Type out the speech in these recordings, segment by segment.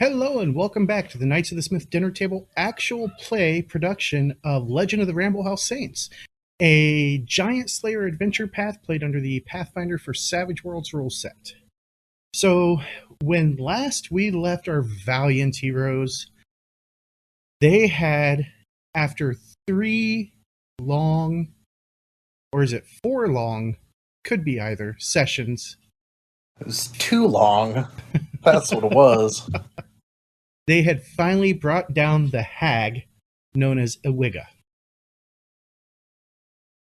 Hello and welcome back to the Knights of the Smith Dinner Table actual play production of Legend of the Ramble House Saints, a Giant Slayer adventure path played under the Pathfinder for Savage Worlds rule set. So, when last we left our valiant heroes, they had, after 3 long, or is it 4 long, could be either, sessions. It was too long. That's what it was. They had finally brought down the hag known as Iwiga.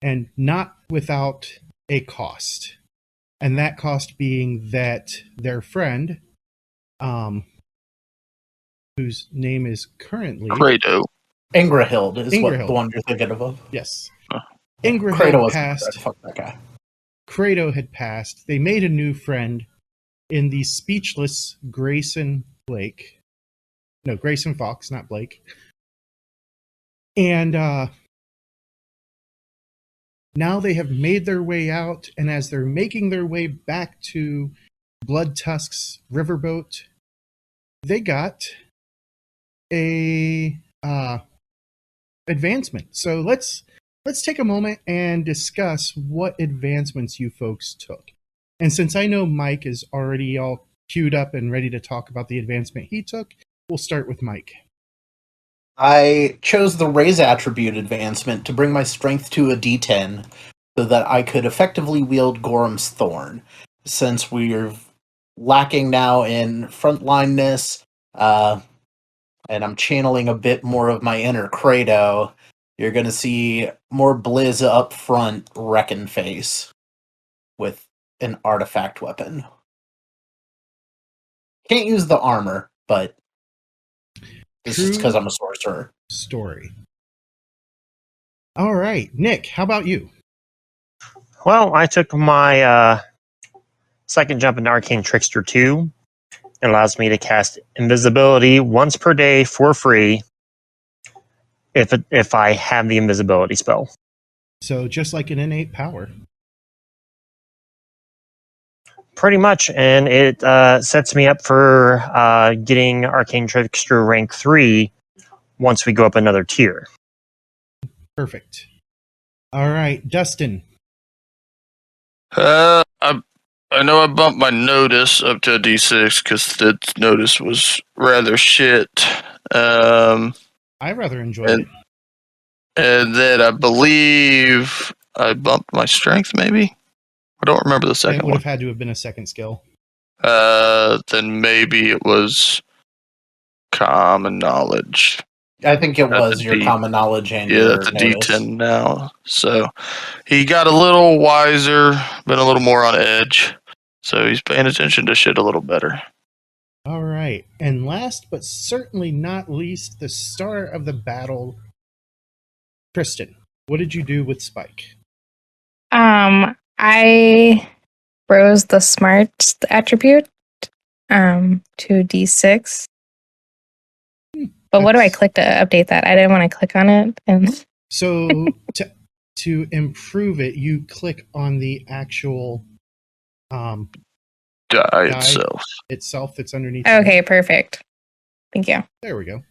And not without a cost. And that cost being that their friend, whose name is currently Credo. Ingrahild is what Ingrahild. the one you're thinking of. Yes. Yeah, Ingrahild Credo was passed. fuck that guy. Credo had passed. They made a new friend in the speechless Grayson Blake. No, Grayson Fox, not Blake. And now they have made their way out, and as they're making their way back to Blood Tusk's riverboat, they got a advancement. So let's take a moment and discuss what advancements you folks took. And since I know Mike is already all queued up and ready to talk about the advancement he took, we'll start with Mike. I chose the Raise attribute advancement to bring my strength to a D10 so that I could effectively wield Gorham's Thorn. Since we're lacking now in frontlineness, and I'm channeling a bit more of my inner Credo, you're going to see more Blizz up front Reckon face with an artifact weapon. Can't use the armor, but this is because I'm a sorcerer. Story. All right, Nick, how about you? Well, I took my second jump into Arcane Trickster 2. It allows me to cast invisibility once per day for free if I have the invisibility spell. So just like an innate power. Pretty much, and it sets me up for getting Arcane Trickster rank 3 once we go up another tier. Perfect. All right, Dustin. I know I bumped my notice up to a D6 because the notice was rather shit. I rather enjoyed it. And then I believe I bumped my strength, maybe? I don't remember the second It would one. have had to have been a second skill. Then maybe it was common knowledge. I think it was your D- common knowledge and Yeah, your that's a notice. D10 now. So he got a little wiser, been a little more on edge. So he's paying attention to shit a little better. All right. And last but certainly not least, the star of the battle, Kristen. What did you do with Spike? I rose the smart attribute to D6. But what do I click to update that? I didn't want to click on it. And So to improve it, you click on the actual Die die itself that's underneath. okay, perfect. Thank you. There we go.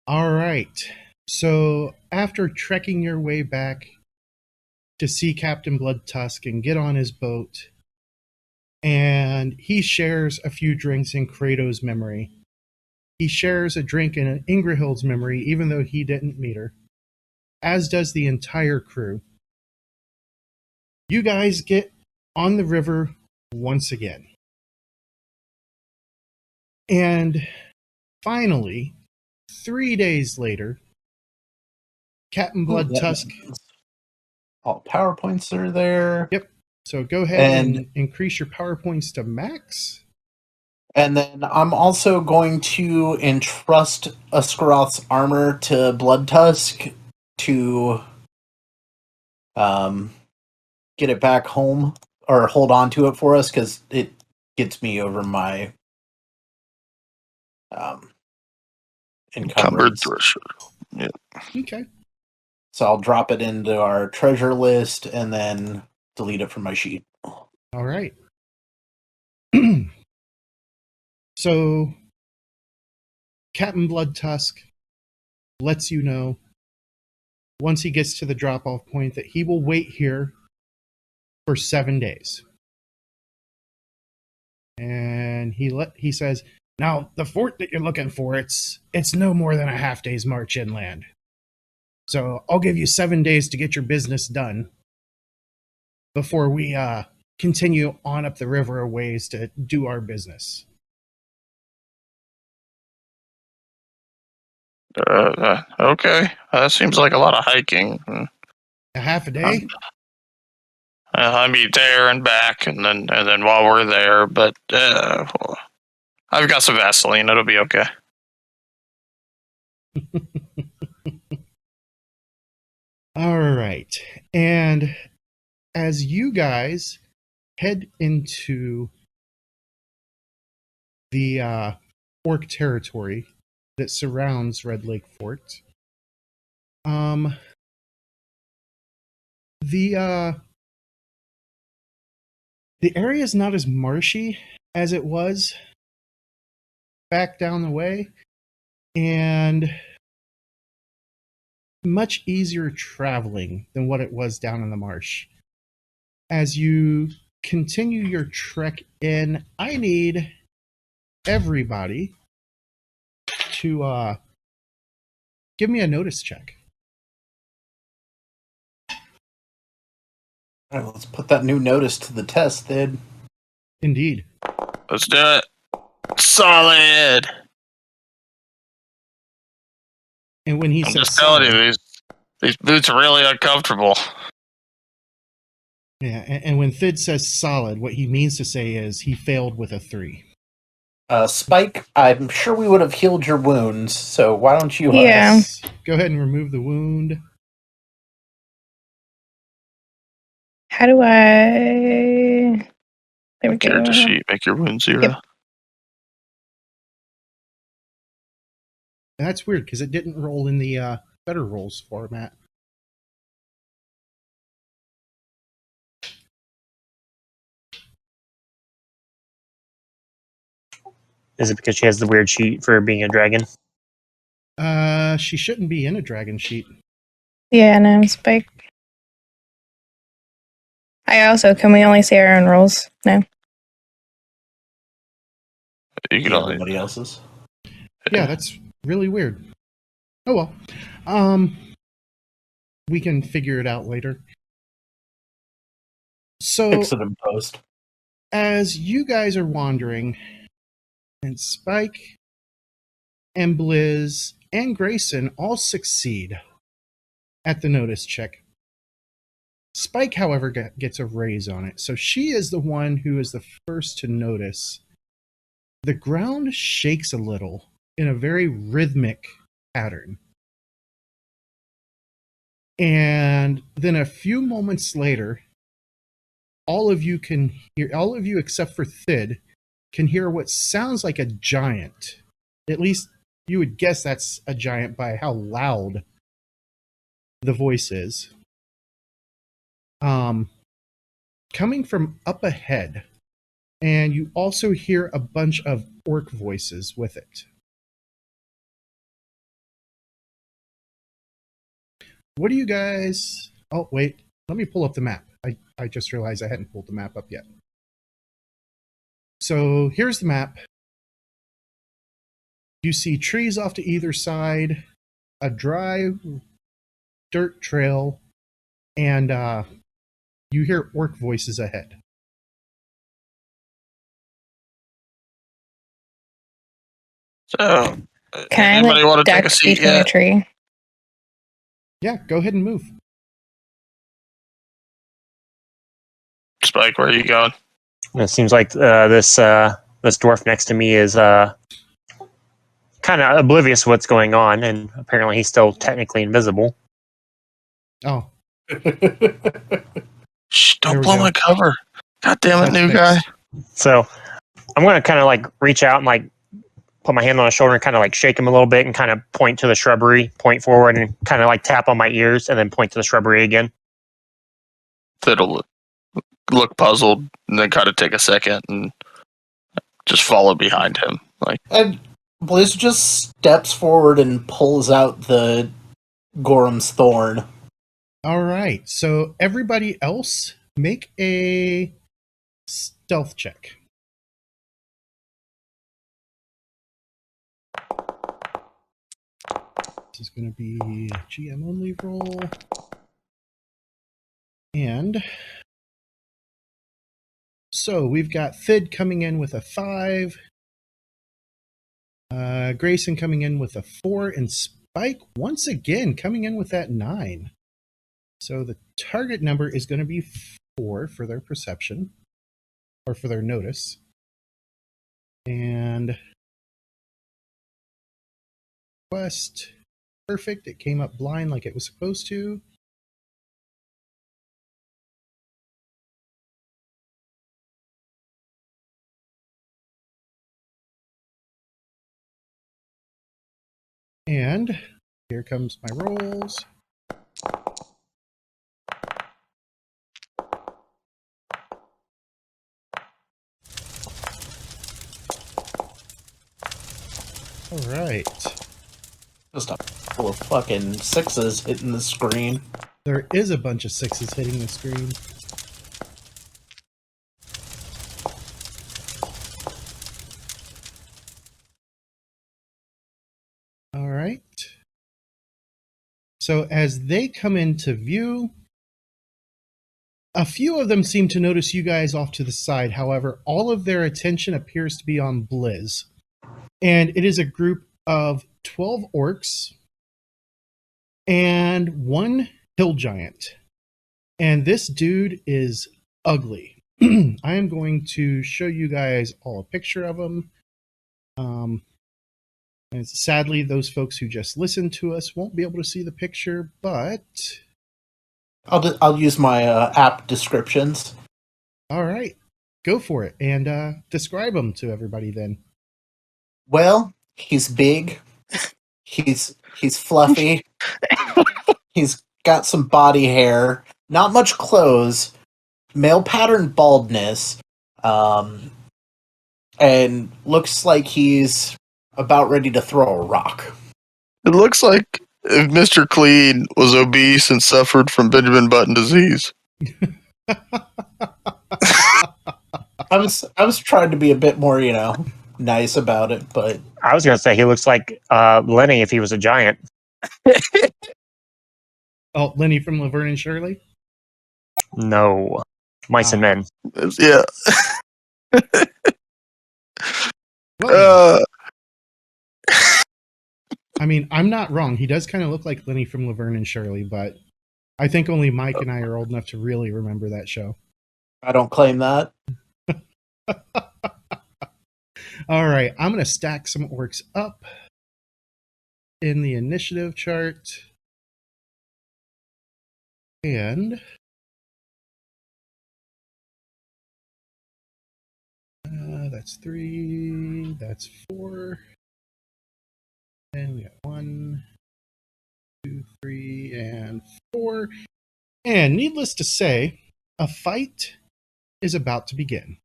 All right. So after trekking your way back to see Captain Bloodtusk and get on his boat, and he shares a few drinks in Kratos' memory. He shares a drink in Ingrahild's memory, even though he didn't meet her, as does the entire crew. You guys get on the river once again. And finally, 3 days later, Captain Bloodtusk. All PowerPoints are there. Yep. So go ahead and increase your PowerPoints to max. And then I'm also going to entrust Askaroth's armor to Bloodtusk to get it back home, or hold on to it for us, because it gets me over my Encumbered encumbrance. threshold. Yeah. Okay. So I'll drop it into our treasure list and then delete it from my sheet. All right. So So, Captain Bloodtusk lets you know once he gets to the drop-off point that he will wait here for 7 days. And he says, now the fort that you're looking for, it's no more than a half day's march inland. So I'll give you 7 days to get your business done before we continue on up the river a ways to do our business. Okay. That seems like a lot of hiking. A half a day? I mean, there and back, and then while we're there. But I've got some Vaseline. It'll be okay. All right. And as you guys head into the orc territory that surrounds Redlake Fort, the area is not as marshy as it was back down the way, and much easier traveling than what it was down in the marsh. As you continue your trek in, I need everybody to give me a notice check. All right, let's put that new notice to the test, then. Indeed. Let's do it. Solid. And when he I'm says just telling solid, you, these boots are really uncomfortable. yeah, and when Thid says solid, what he means to say is he failed with a 3. Spike, I'm sure we would have healed your wounds, so why don't you... Yeah. Yes. Go ahead and remove the wound. How do I? There we Character go. sheet, make your wound 0. Yep. And that's weird because it didn't roll in the better rolls format. Is it because she has the weird sheet for being a dragon? She shouldn't be in a dragon sheet. Yeah, no, Spike. can we only say our own rolls? No. You can only. Everybody else's. Yeah, that's really weird. Oh well. We can figure it out later. So Fix it in post. as you guys are wandering, and Spike and Blizz and Grayson all succeed at the notice check. Spike, however, gets a raise on it, so she is the one who is the first to notice. The ground shakes a little in a very rhythmic pattern. And then a few moments later, all of you except for Thid can hear what sounds like a giant. At least you would guess that's a giant by how loud the voice is. Coming from up ahead, and you also hear a bunch of orc voices with it. What do you guys... Oh, wait. Let me pull up the map. I just realized I hadn't pulled the map up yet. So here's the map. You see trees off to either side, a dry dirt trail, and you hear orc voices ahead. So, Can anybody I want to take a duck seat between a yet? tree? Yeah, go ahead and move. Spike, where are you going? It seems like this dwarf next to me is kind of oblivious to what's going on, and apparently he's still technically invisible. Oh, Shh, There don't we blow go. my cover. God damn it, that's new fixed. guy. So I'm going to kind of like reach out and like put my hand on his shoulder and kind of like shake him a little bit and kind of point to the shrubbery, point forward and kind of like tap on my ears and then point to the shrubbery again. That'll look puzzled and then kind of take a second and just follow behind him. And Blizz just steps forward and pulls out the Gorham's Thorn. All right. So everybody else, make a stealth check. This is going to be a GM only roll. And so we've got Thid coming in with a 5, Grayson coming in with a 4, and Spike once again coming in with that 9. So the target number is going to be 4 for their perception, or for their notice. And quest, perfect. It came up blind like it was supposed to. And here comes my rolls. All right. Just a full of fucking 6s hitting the screen. There is a bunch of 6s hitting the screen. All right. So as they come into view, a few of them seem to notice you guys off to the side. However, all of their attention appears to be on Blizz. And it is a group of 12 orcs and 1 hill giant. And this dude is ugly. I am going to show you guys all a picture of him. And sadly, those folks who just listened to us won't be able to see the picture, but I'll use my app descriptions. all right, go for it and describe him to everybody then. Well, he's big. He's fluffy. He's got some body hair. Not much clothes. Male pattern baldness. And looks like he's about ready to throw a rock. It looks like if Mr. Clean was obese and suffered from Benjamin Button disease. I was trying to be a bit more, nice about it, but I was going to say he looks like Lenny if he was a giant. Oh, Lenny from Laverne and Shirley? No. Mice and Men. Yeah. Well, I mean, I'm not wrong. He does kind of look like Lenny from Laverne and Shirley, but I think only Mike and I are old enough to really remember that show. I don't claim that. All right, I'm going to stack some orcs up in the initiative chart. And that's 3, that's 4. And we got 1, 2, 3, and 4. And needless to say, a fight is about to begin.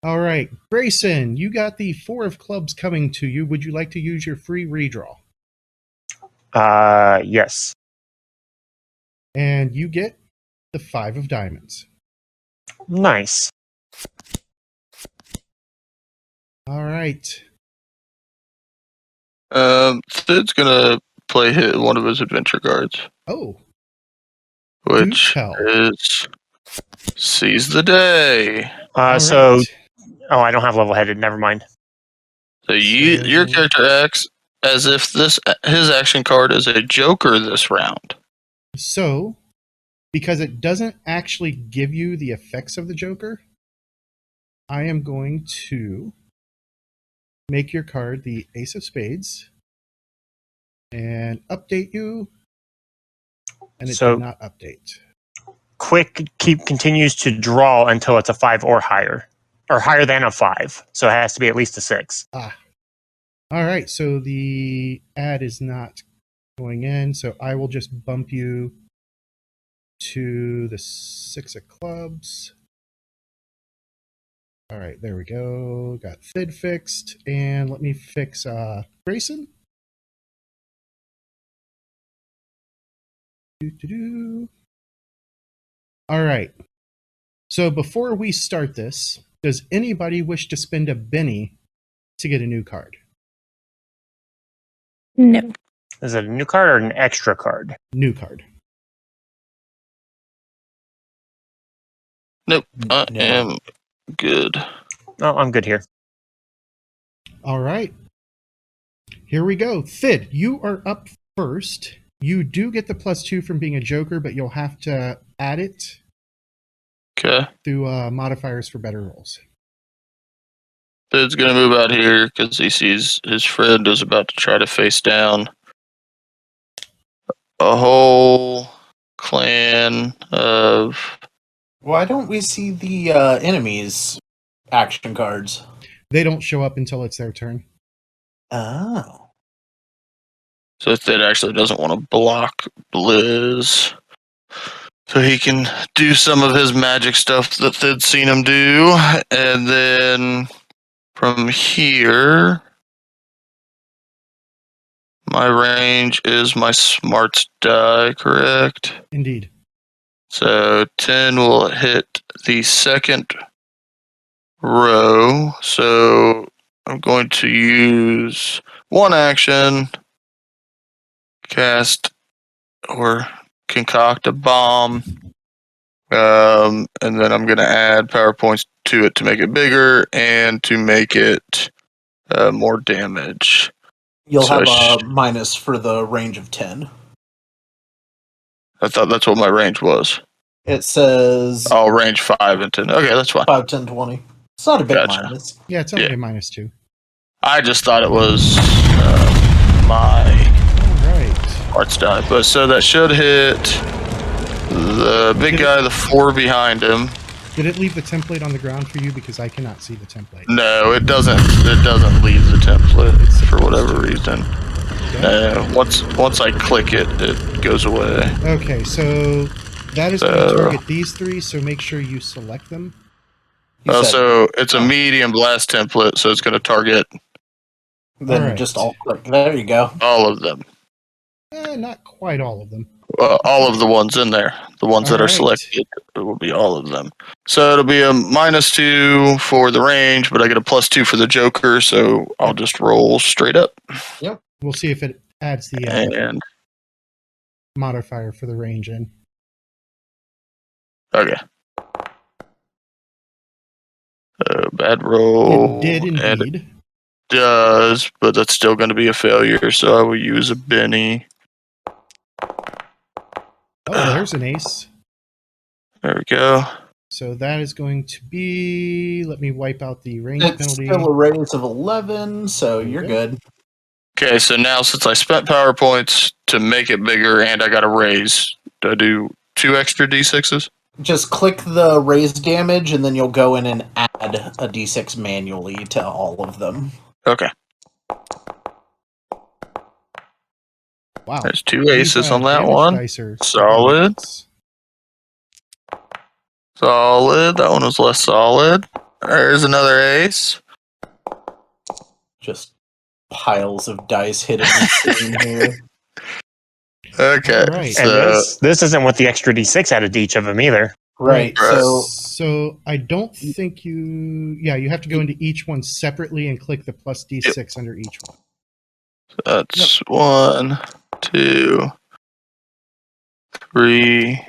All right, Grayson, you got the 4 of clubs coming to you. Would you like to use your free redraw? Yes. And you get the 5 of diamonds. Nice. All right. Sid's gonna play one of his adventure cards, Oh, which tell. is Seize the Day. all So, right. I don't have level headed. Never mind. So your character acts as if his action card is a joker this round. So, because it doesn't actually give you the effects of the Joker, I am going to make your card the Ace of Spades and update you, and it did not update. Quick continues to draw until it's a 5 or higher than a 5. So it has to be at least a 6. All right, so the ad is not going in, so I will just bump you to the 6 of clubs. All right, there we go. Got Thid fixed, and let me fix Grayson. Doo-doo-doo. All right. So before we start this, does anybody wish to spend a Benny to get a new card? No. Is it a new card or an extra card? New card. Nope. I No. am good. Oh, I'm good here. All right. Here we go. Thid, you are up first. You do get the +2 from being a Joker, but you'll have to add it Okay. through modifiers for better rolls. Thid's gonna move out here because he sees his friend is about to try to face down a whole clan of. Why don't we see the enemies' action cards? They don't show up until it's their turn. Oh. So Thid actually doesn't want to block Blizz. So he can do some of his magic stuff that Thid's seen him do. And then from here, my range is my smarts die, correct? Indeed. So 10 will hit the second row. So I'm going to use one action, cast or concoct a bomb, and then I'm going to add power points to it to make it bigger and to make it more damage. You'll So have I a minus for the range of 10. I thought that's what my range was. It says Oh, range 5 and 10. Okay, that's fine. 5, 10, 20. It's not a big Gotcha. minus. Yeah, it's only Yeah. a -2. I just thought it was my All right. arts die. But so that should hit the big guy, the 4 behind him. Did it leave the template on the ground for you? Because I cannot see the template. No, it doesn't. It doesn't leave the template for whatever reason. No, once I click it, it goes away. Okay, so that is going to target these 3, so make sure you select them. You said, So it's a medium blast template, so it's going to target then Alright. just all click. There you go. all of them. Not quite all of them. All of the ones in there. The ones that are Alright. selected, it will be all of them. So it'll be a -2 for the range, but I get a +2 for the Joker, so I'll just roll straight up. We'll see if it adds the And modifier for the range in. okay. Bad roll. It did And indeed. it does, but that's still going to be a failure, so I will use a Benny. Oh, there's an ace. There we go. So that is going to be. Let me wipe out the range It's penalty. still a raise of 11, so There you you're go. good. Okay, so now since I spent power points to make it bigger and I got a raise, do I do 2 extra D6s? Just click the raise damage, and then you'll go in and add a d6 manually to all of them. Okay, Wow. there's 2 These, aces on that damage one. dice are Solid. Solid. That one was less solid. There's another ace. Just piles of dice hitting the screen here. Okay, Alright. And so this isn't with the extra D6 added to each of them either. Right, so So I don't think you. Yeah, you have to go into each one separately and click the +D6 under each one. that's 1, 2, 3,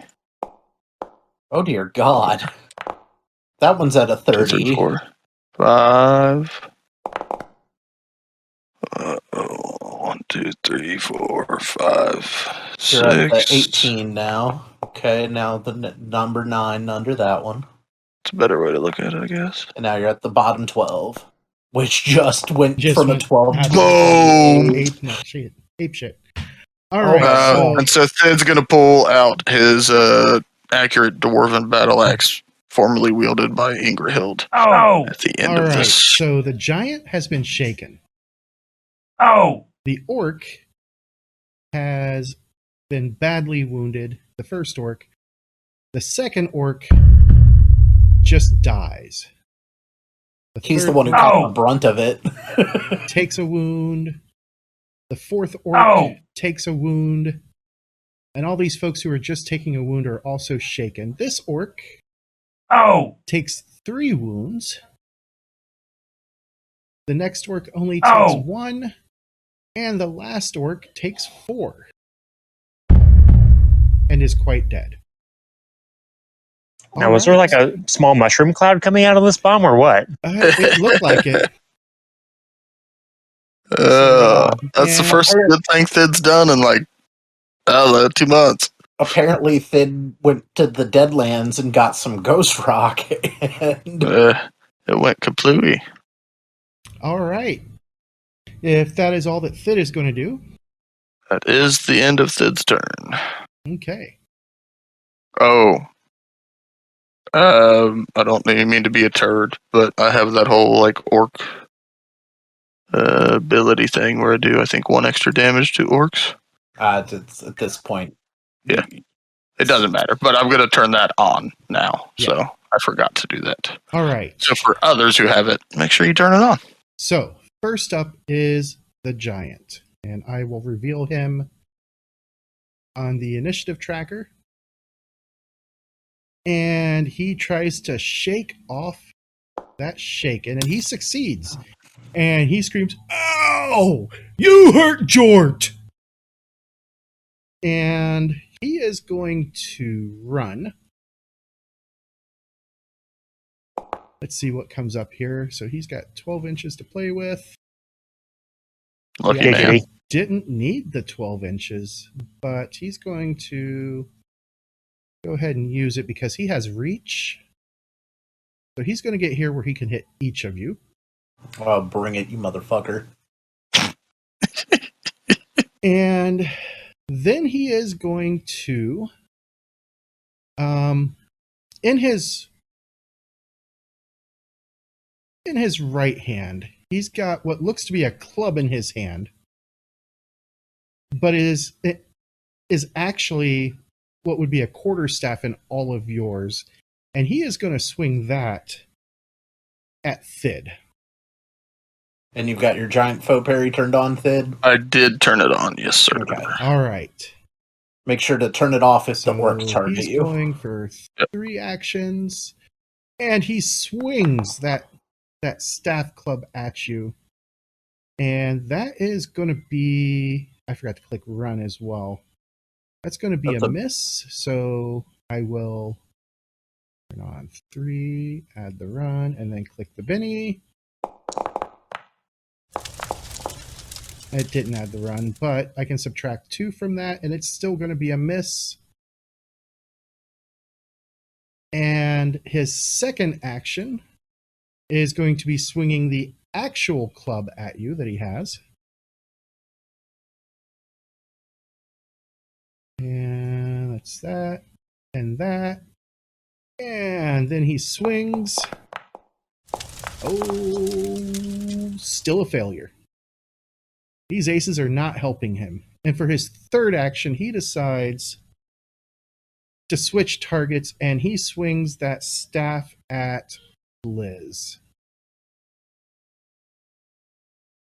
oh dear God. That one's at a 2, 3, 30. 4, 5. 1, 2, 3, 4, 5, You're at the 6. 18 now. Okay, now the number 9 under that one. It's a better way to look at it, I guess. And now you're at the bottom 12, which just went Just from went a 12 to Boom! Ape shit. All right. Oh, And so Thid's going to pull out his accurate dwarven battle axe, formerly wielded by Ingrahild, Oh! at the end All of right. this. So the giant has been shaken. Oh! The orc has been badly wounded. The first orc. The second orc just dies. He's the third one who orc caught the brunt of it. takes a wound. The fourth orc takes a wound. And all these folks who are just taking a wound are also shaken. This orc takes 3 wounds. The next orc only takes 1. And the last orc takes 4. And is quite dead. Now, was there like a small mushroom cloud coming out of this bomb or what? It looked like it. That's the first good thing Thid's done in like, 2 months. Apparently, Thid went to the Deadlands and got some ghost rock. And It went kaplooey. All right. If that is all that Thid is going to do. That is the end of Thid's turn. Okay. I don't mean to be a turd, but I have that whole like orc ability thing where I do, I think, 1 extra damage to orcs. it's at this point. Yeah. It doesn't matter, but I'm going to turn that on now. Yeah. So I forgot to do that. All right. So for others who have it, make sure you turn it on. So first up is the giant. And I will reveal him on the initiative tracker. And he tries to shake off that shake. And he succeeds. And he screams, "Ow! You hurt Jort!" And he is going to run. Let's see what comes up here. So he's got 12 inches to play with. Lucky He man. actually didn't need the 12 inches, but he's going to go ahead and use it because he has reach. So he's going to get here where he can hit each of you. Oh, bring it, you motherfucker. And then he is going to, in his right hand, he's got what looks to be a club in his hand, but it is actually what would be a quarterstaff in all of yours. And he is going to swing that at Thid. And you've got your giant faux parry turned on, Thid? I did turn it on, yes, sir. Okay. All right. Make sure to turn it off if the orcs target he's you. going for 3 actions, and he swings that staff club at you. And that is going to be... I forgot to click run as well. That's going to be a miss, so I will turn on 3, add the run, and then click the Benny. It didn't add the run, but I can subtract 2 from that, and it's still going to be a miss. And his second action is going to be swinging the actual club at you that he has. And that's that, and that. And then he swings. Oh, still a failure. These aces are not helping him. And for his third action, he decides to switch targets, and he swings that staff at Liz.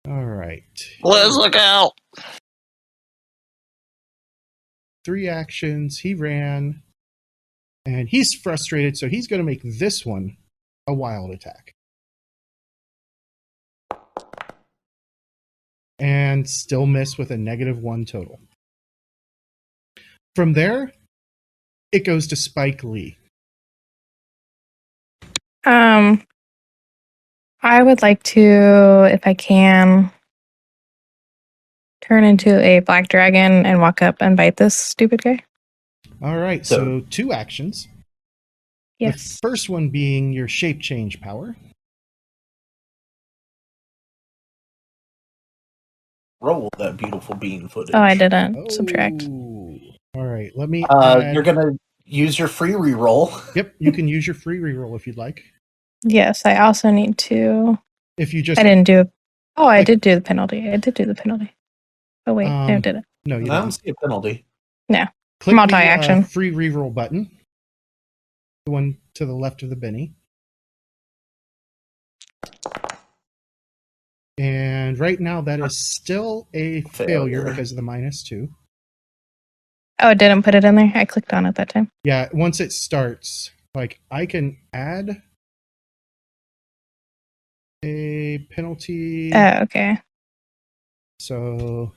All right. Liz, look out! 3 actions. He ran, and he's frustrated, so he's going to make this one a wild attack. And still miss with a -1 total. From there, it goes to Spike Lee. I would like to, if I can, turn into a black dragon and walk up and bite this stupid guy. All right, so 2 actions. Yes. The first one being your shape change power. Roll that beautiful bean footage. Oh, I didn't subtract. All right, let me You're going to use your free reroll. Yep, you can use your free reroll if you'd like. Yes, I also need to... If you just... I didn't do... Oh, I did do the penalty. I did do the penalty. Oh, wait, no, I didn't. No, you I don't didn't. see a penalty. No. Click Multi-action. the free reroll button. The one to the left of the Benny. And right now, that is still a failure because of the -2. Oh, it didn't put it in there? I clicked on it that time. Yeah, once it starts, like, I can add a penalty. Oh, okay. So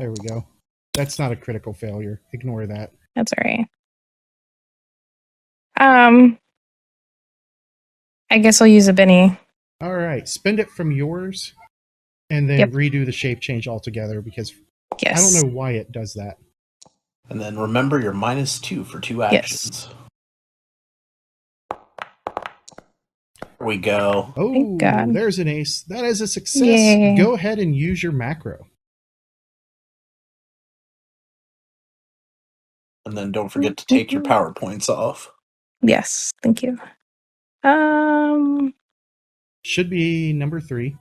there we go. That's not a critical failure. Ignore that. That's all right. I guess I'll use a Benny. All right, spend it from yours, and then Yep. redo the shape change altogether because Yes. I don't know why it does that. And then remember your -2 for 2 actions. Here we go. Oh, Thank God. there's an ace. That is a success. Yay. Go ahead and use your macro. And then don't forget to take your power points off. Yes, thank you. Should be number 3.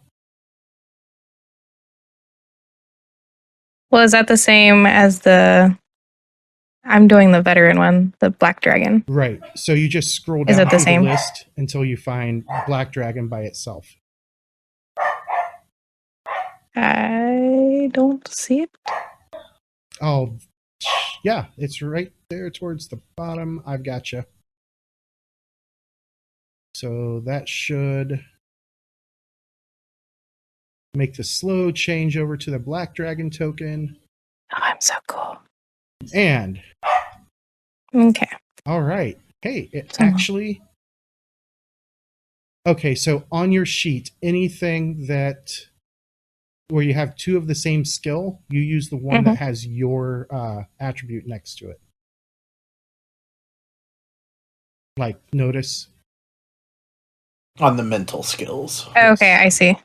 Well, is that the same as I'm doing the veteran one, the Black Dragon. Right. So you just scroll Is down it the through same? the list until you find Black Dragon by itself. I don't see it. Oh, yeah, it's right there towards the bottom. I've got you. So that should make the slow change over to the Black Dragon token. Oh, I'm so cool. And, Okay. all right. Hey, it So- actually... Okay, so on your sheet, anything that... where you have 2 of the same skill, you use the one that has your attribute next to it. Like, notice. On the mental skills. Okay, I see.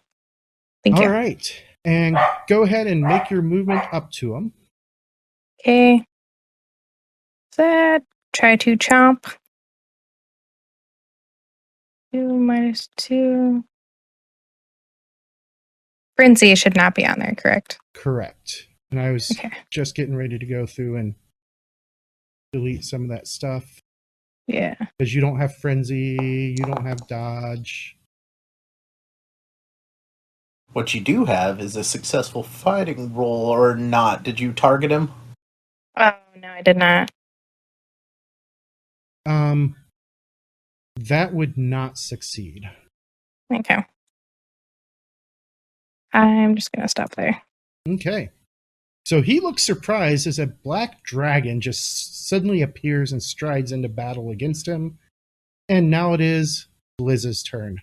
Thank All you. right. And go ahead and make your movement up to him. Okay. That. Try to chomp. 2 - 2. Frenzy should not be on there, correct? Correct. And I was Okay. just getting ready to go through and delete some of that stuff. Yeah. Because you don't have frenzy, you don't have dodge. What you do have is a successful fighting roll or not. Did you target him? Oh, no, I did not. That would not succeed. Okay. I'm just going to stop there. Okay. So he looks surprised as a black dragon just suddenly appears and strides into battle against him. And now it is Bliz's turn.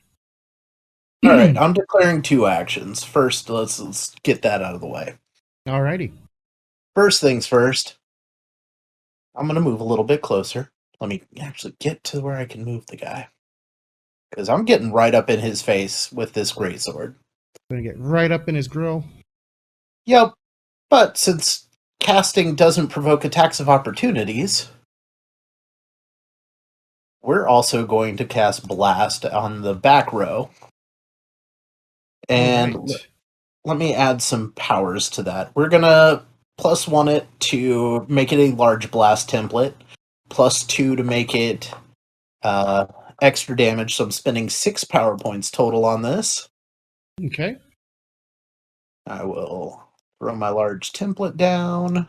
All right, I'm declaring 2 actions. First, let's get that out of the way. Alrighty. First things first, I'm going to move a little bit closer. Let me actually get to where I can move the guy. Because I'm getting right up in his face with this greatsword. Gonna get right up in his grill. Yep, but since casting doesn't provoke attacks of opportunities, we're also going to cast Blast on the back row. And Alright. let me add some powers to that. We're going to +1 it to make it a large blast template, +2 to make it extra damage, so I'm spending 6 power points total on this. Okay. I will throw my large template down.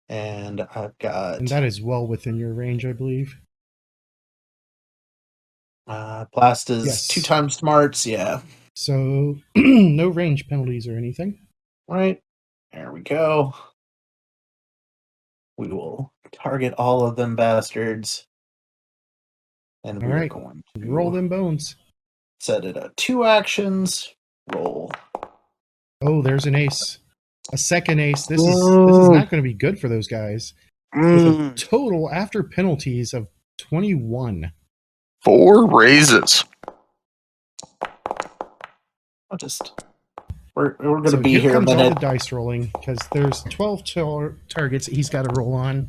And I've got... And that is well within your range, I believe. Blast is Yes. 2 times smarts, yeah. So, no range penalties or anything. Right. There we go. We will target all of them bastards. And we're Alright. going to Roll them bones. set it at 2 actions. Roll. Oh, there's an ace. A second ace. This is not going to be good for those guys. With a total after penalties of 21. 4 raises. I'll just... We're going to So be here here a comes all minute. the dice rolling because there's 12 targets that he's got to roll on.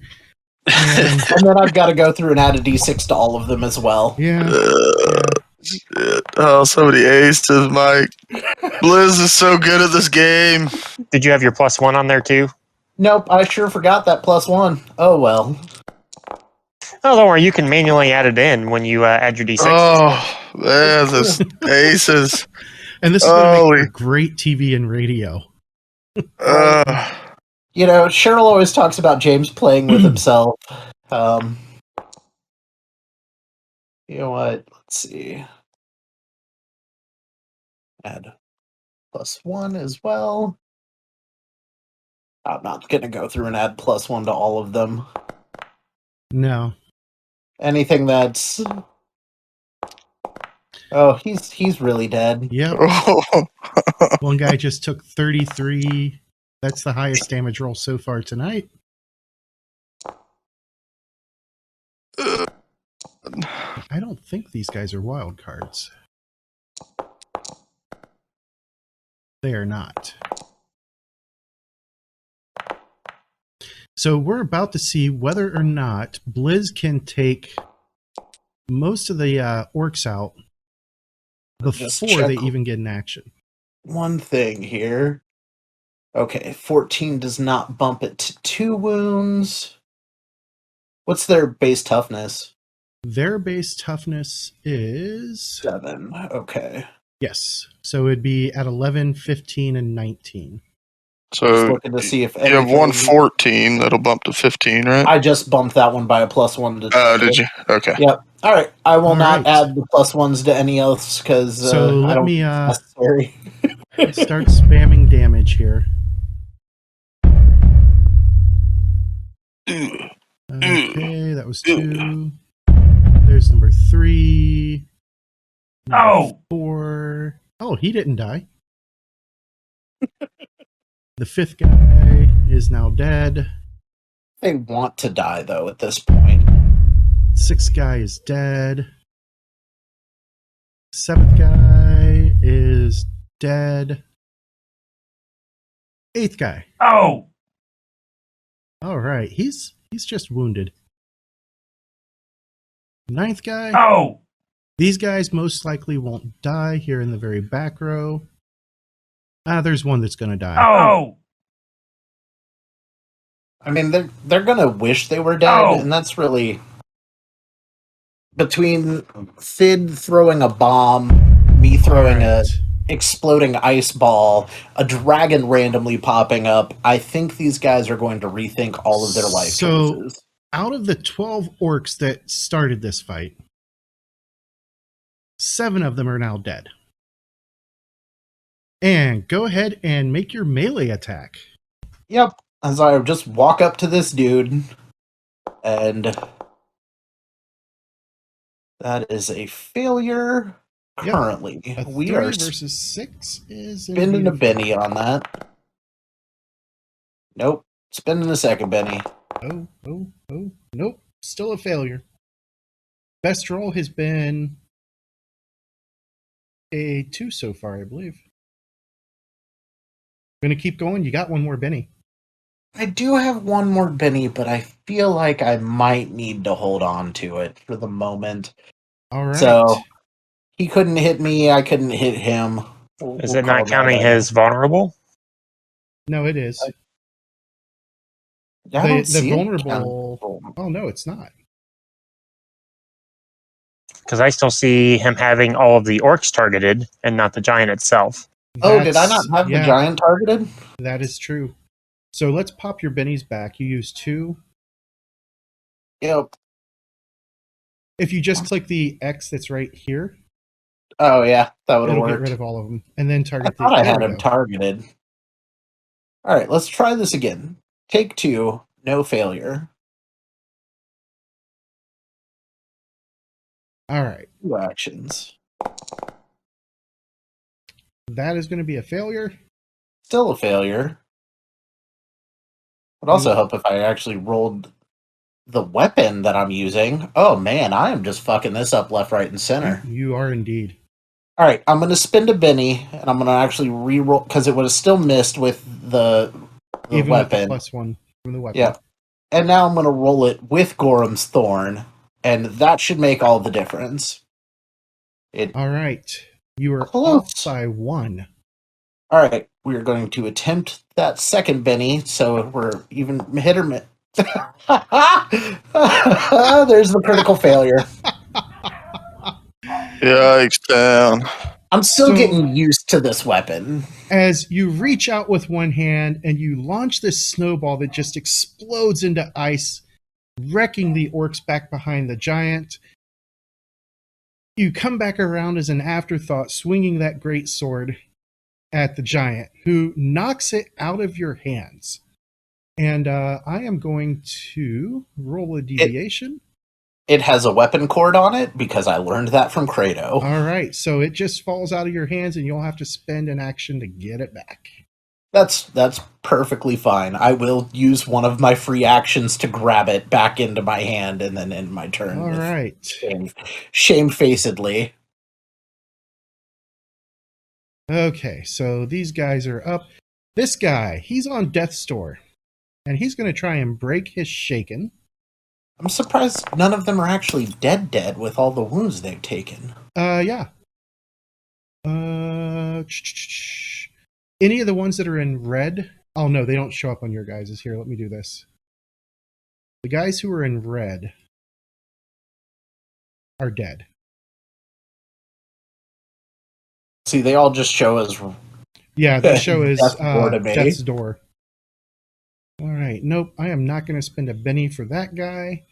And And then I've got to go through and add a d6 to all of them as well. yeah, Shit. Oh, so many aces, Mike. Blizz is so good at this game. Did you have your +1 on there too? Nope, I sure forgot that +1. Oh well. Oh, don't worry. You can manually add it in when you add your D6. Oh, man, this aces. And this is going to make Holy. for great TV and radio. You know, Cheryl always talks about James playing with himself. You know what? Let's see. Add +1 as well. I'm not going to go through and add +1 to all of them. No. Anything that's... Oh, he's really dead. Yep. One guy just took 33. That's the highest damage roll so far tonight. I don't think these guys are wild cards. They are not. So we're about to see whether or not Blizz can take most of the orcs out Just before they check even get in action. one thing here. Okay, 14 does not bump it to 2 wounds. What's their base toughness? Their base toughness is 7. Okay. yes. So it'd be at 11, 15, and 19. Just So looking to see if you have anything- 114, that'll bump to 15, right? I just bumped that one by a +1 to Oh, did you? Okay. Yep. All right. I will All not right. add the +1s to any else because So I let don't me think it's necessary. start spamming damage here. Okay, that was 2. There's number 3. Number 4. Oh, he didn't die. The 5th guy is now dead. They want to die though at this point. 6th guy is dead. 7th guy is dead. 8th guy. Oh! All right, he's just wounded. 9th guy. Oh! These guys most likely won't die here in the very back row. There's one that's going to die. Oh! I mean, they're gonna wish they were dead, Oh. and that's really between Sid throwing a bomb, me throwing a Alright. exploding ice ball, a dragon randomly popping up. I think these guys are going to rethink all of their life So- choices. Out of the 12 orcs that started this fight, 7 of them are now dead. And go ahead and make your melee attack. Yep. As I just walk up to this dude, and that is a failure. Yep. Currently, A we 3 are versus 6 is spending a indeed Benny on that. Nope. Spending a second Benny. Oh, nope. Still a failure. Best roll has been a 2 so far, I believe. Gonna keep going. You got one more Benny. I do have one more Benny, but I feel like I might need to hold on to it for the moment. All right. So he couldn't hit me. I couldn't hit him. Is We'll it not call that counting a- his vulnerable? No, it is. Yeah, I don't the see it vulnerable. counting. Oh no, it's not. Because I still see him having all of the orcs targeted and not the giant itself. Oh, did I not That's- have yeah, the giant targeted? That is true. So let's pop your bennies back. You use 2. Yep. If you just click the X that's right here, Oh yeah, that would have it'll get worked. rid of all of them, and then I target thought I there had we him go. targeted. All right, let's try this again. Take 2, no failure. All right, 2 actions. that is going to be a failure. Still a failure. Would also help if I actually rolled the weapon that I'm using. Oh man, I am just fucking this up left, right, and center. You are indeed. All right, I'm going to spend a Benny, and I'm going to actually re-roll, because it would have still missed with the Even weapon. with the +1 from the weapon. Yeah. And now I'm going to roll it with Gorham's Thorn, and that should make all the difference. All right. You are Close. off by 1. All right, we are going to attempt that second Benny, so we're even hit or miss. There's the critical failure. Yikes down. I'm still So- getting used to this weapon. As you reach out with one hand and you launch this snowball that just explodes into ice, wrecking the orcs back behind the giant, you come back around as an afterthought, swinging that great sword at the giant, who knocks it out of your hands. And I am going to roll a deviation. It has a weapon cord on it because I learned that from Kratos. All right, so it just falls out of your hands, and you'll have to spend an action to get it back. That's perfectly fine. I will use one of my free actions to grab it back into my hand and then end my turn. All right. Shamefacedly. Okay, so these guys are up. This guy, he's on death's door, and he's going to try and break his shaken. I'm surprised none of them are actually dead with all the wounds they've taken. Yeah. Any of the ones that are in red? Oh, no, they don't show up on your guys'. Here, let me do this. The guys who are in red are dead. See, they all just show as... Yeah, the show is Death's Door to me. Death's Door. All right, nope, I am not going to spend a penny for that guy.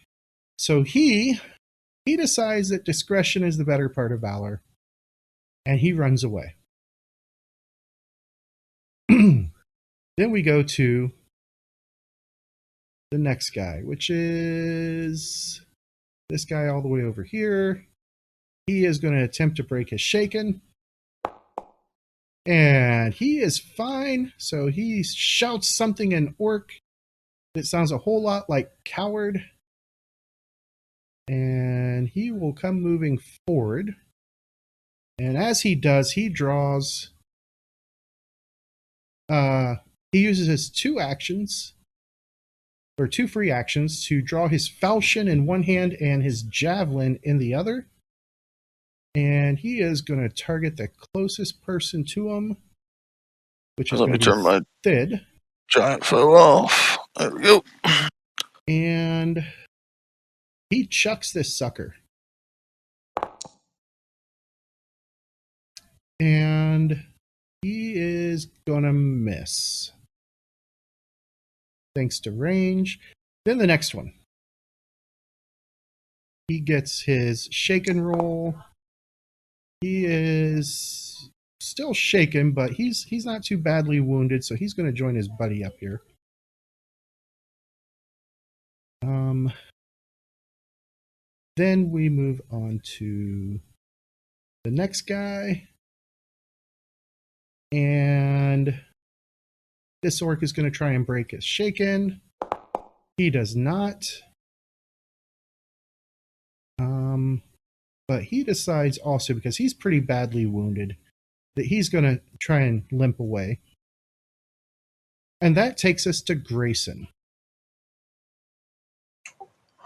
So he decides that discretion is the better part of valor, and he runs away. Then we go to the next guy, which is this guy all the way over here. He is going to attempt to break his shaken. And he is fine, so he shouts something in orc that sounds a whole lot like coward. And he will come moving forward. And as he does, he draws... he uses his two free actions to draw his falchion in one hand and his javelin in the other. And he is going to target the closest person to him, which is Let going me to turn be my Thid. giant foe off. There we go. And he chucks this sucker. And he is going to miss. Thanks to range. Then the next one. He gets his shaken roll. He is still shaken, but he's not too badly wounded, so he's going to join his buddy up here. Then we move on to the next guy. And this orc is going to try and break his shaken. He does not. But he decides also, because he's pretty badly wounded, that he's going to try and limp away. And that takes us to Grayson.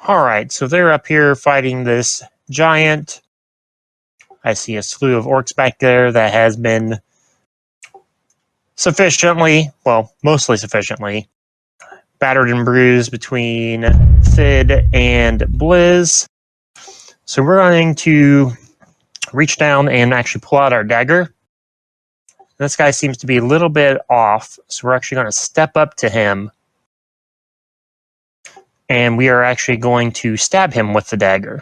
All right, so they're up here fighting this giant. I see a slew of orcs back there that has been mostly sufficiently, battered and bruised between Thid and Blizz. So we're going to reach down and actually pull out our dagger. This guy seems to be a little bit off, so we're actually going to step up to him. And we are actually going to stab him with the dagger.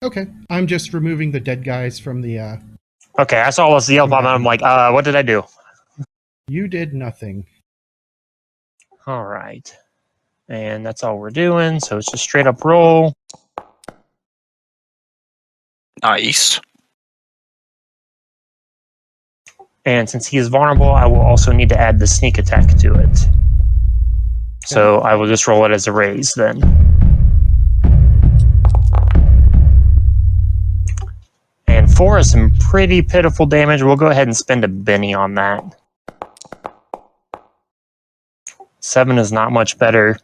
Okay, I'm just removing the dead guys from the... Okay, I saw this yelp on him. I'm like, what did I do? You did nothing. All right. And that's all we're doing. So it's just straight up roll. Nice. And since he is vulnerable, I will also need to add the sneak attack to it. So I will just roll it as a raise then. And 4 is some pretty pitiful damage. We'll go ahead and spend a Benny on that. 7 is not much better.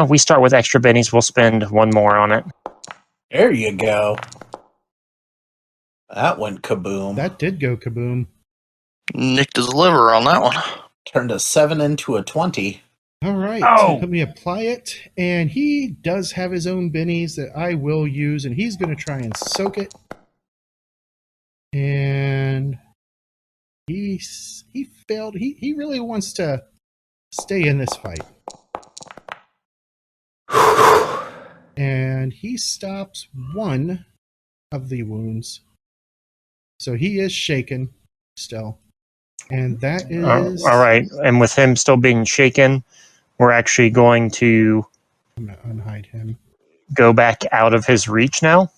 We start with extra bennies. We'll spend 1 more on it. There you go. That went kaboom. That did go kaboom. Nicked his liver on that one. Turned a 7 into a 20. All right, Oh. let me apply it. And he does have his own bennies that I will use, and he's going to try and soak it. And he failed. He really wants to stay in this fight. And he stops one of the wounds. So he is shaken still. And that is... All right. And with him still being shaken, we're actually going to I'm going to unhide him. go back out of his reach now.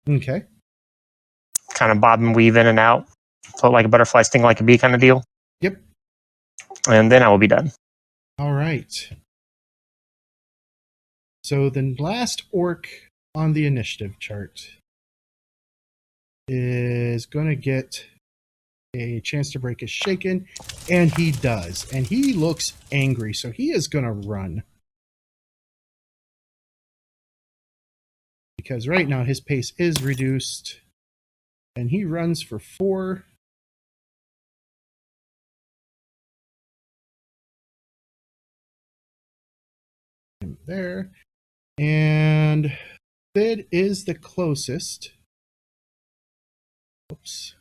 Okay. Kind of bob and weave in and out. Float like a butterfly, sting like a bee kind of deal. Yep. And then I will be done. All right. So the last orc on the initiative chart is going to get a chance to break his shaken, and he does. And he looks angry, so he is going to run. Because right now his pace is reduced, and he runs for 4. There. And Thid is the closest. Oops.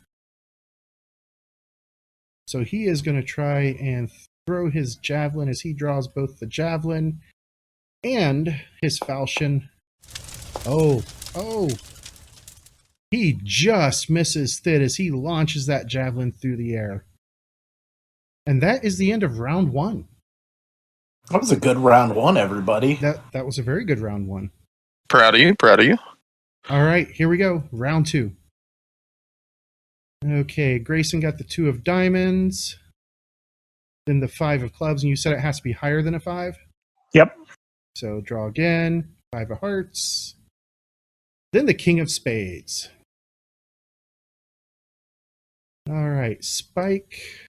So he is going to try and throw his javelin as he draws both the javelin and his falchion. Oh. He just misses Thid as he launches that javelin through the air. And that is the end of round 1. That was a good round 1, everybody. That was a very good round 1. Proud of you. All right, here we go. Round 2. Okay, Grayson got the 2 of diamonds, then the 5 of clubs, and you said it has to be higher than a 5? Yep. So draw again, 5 of hearts, then the king of spades. All right, Spike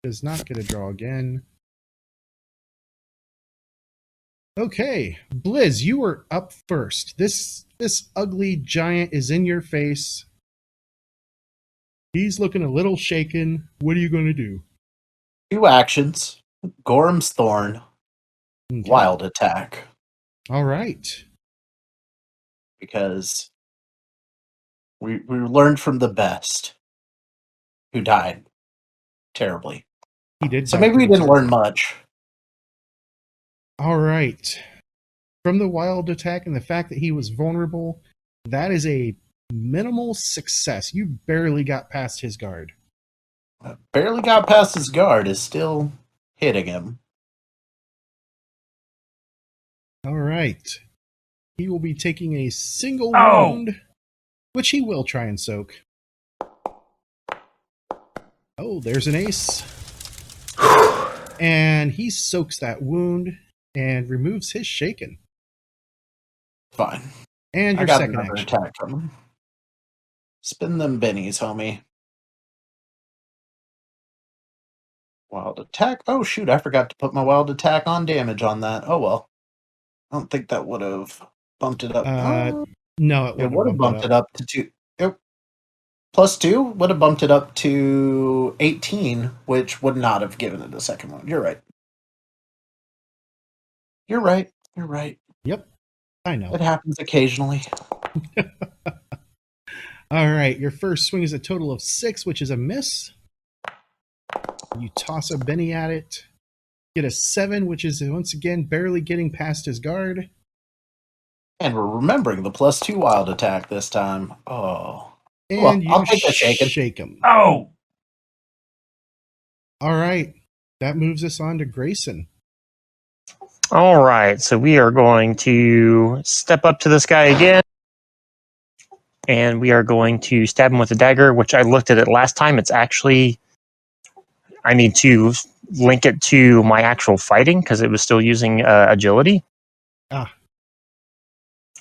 does not get a draw again. Okay, Blizz, you are up first. This ugly giant is in your face. He's looking a little shaken. What are you going to do? 2 actions. Gorham's Thorn. Okay. Wild Attack. All right. Because we learned from the best who died terribly. He did. So die maybe we pretty didn't terribly. learn much. All right. From the wild attack and the fact that he was vulnerable, that is a minimal success. You barely got past his guard. Barely got past his guard, is still hitting him. All right. He will be taking a single Oh. wound, which he will try and soak. Oh, there's an ace. And he soaks that wound and removes his shaken. Fine. And I your got second another action. attack from him. Spin them bennies, homie. Wild attack. Oh, shoot. I forgot to put my wild attack on damage on that. Oh, well. I don't think that would have bumped it up. No, it It would would have have bumped it up to 2. Plus 2 would have bumped it up to 18, which would not have given it a second one. You're right. You're right. Yep, I know. It happens occasionally. All right, your first swing is a total of 6, which is a miss. You toss a Benny at it. Get a 7, which is once again barely getting past his guard. And we're remembering the plus 2 wild attack this time. Oh. And Well, you I'll take the shaken. shake him. Oh. All right, that moves us on to Grayson. All right. So we are going to step up to this guy again. And we are going to stab him with a dagger, which I looked at it last time. It's actually, I need to link it to my actual fighting because it was still using agility. Ah.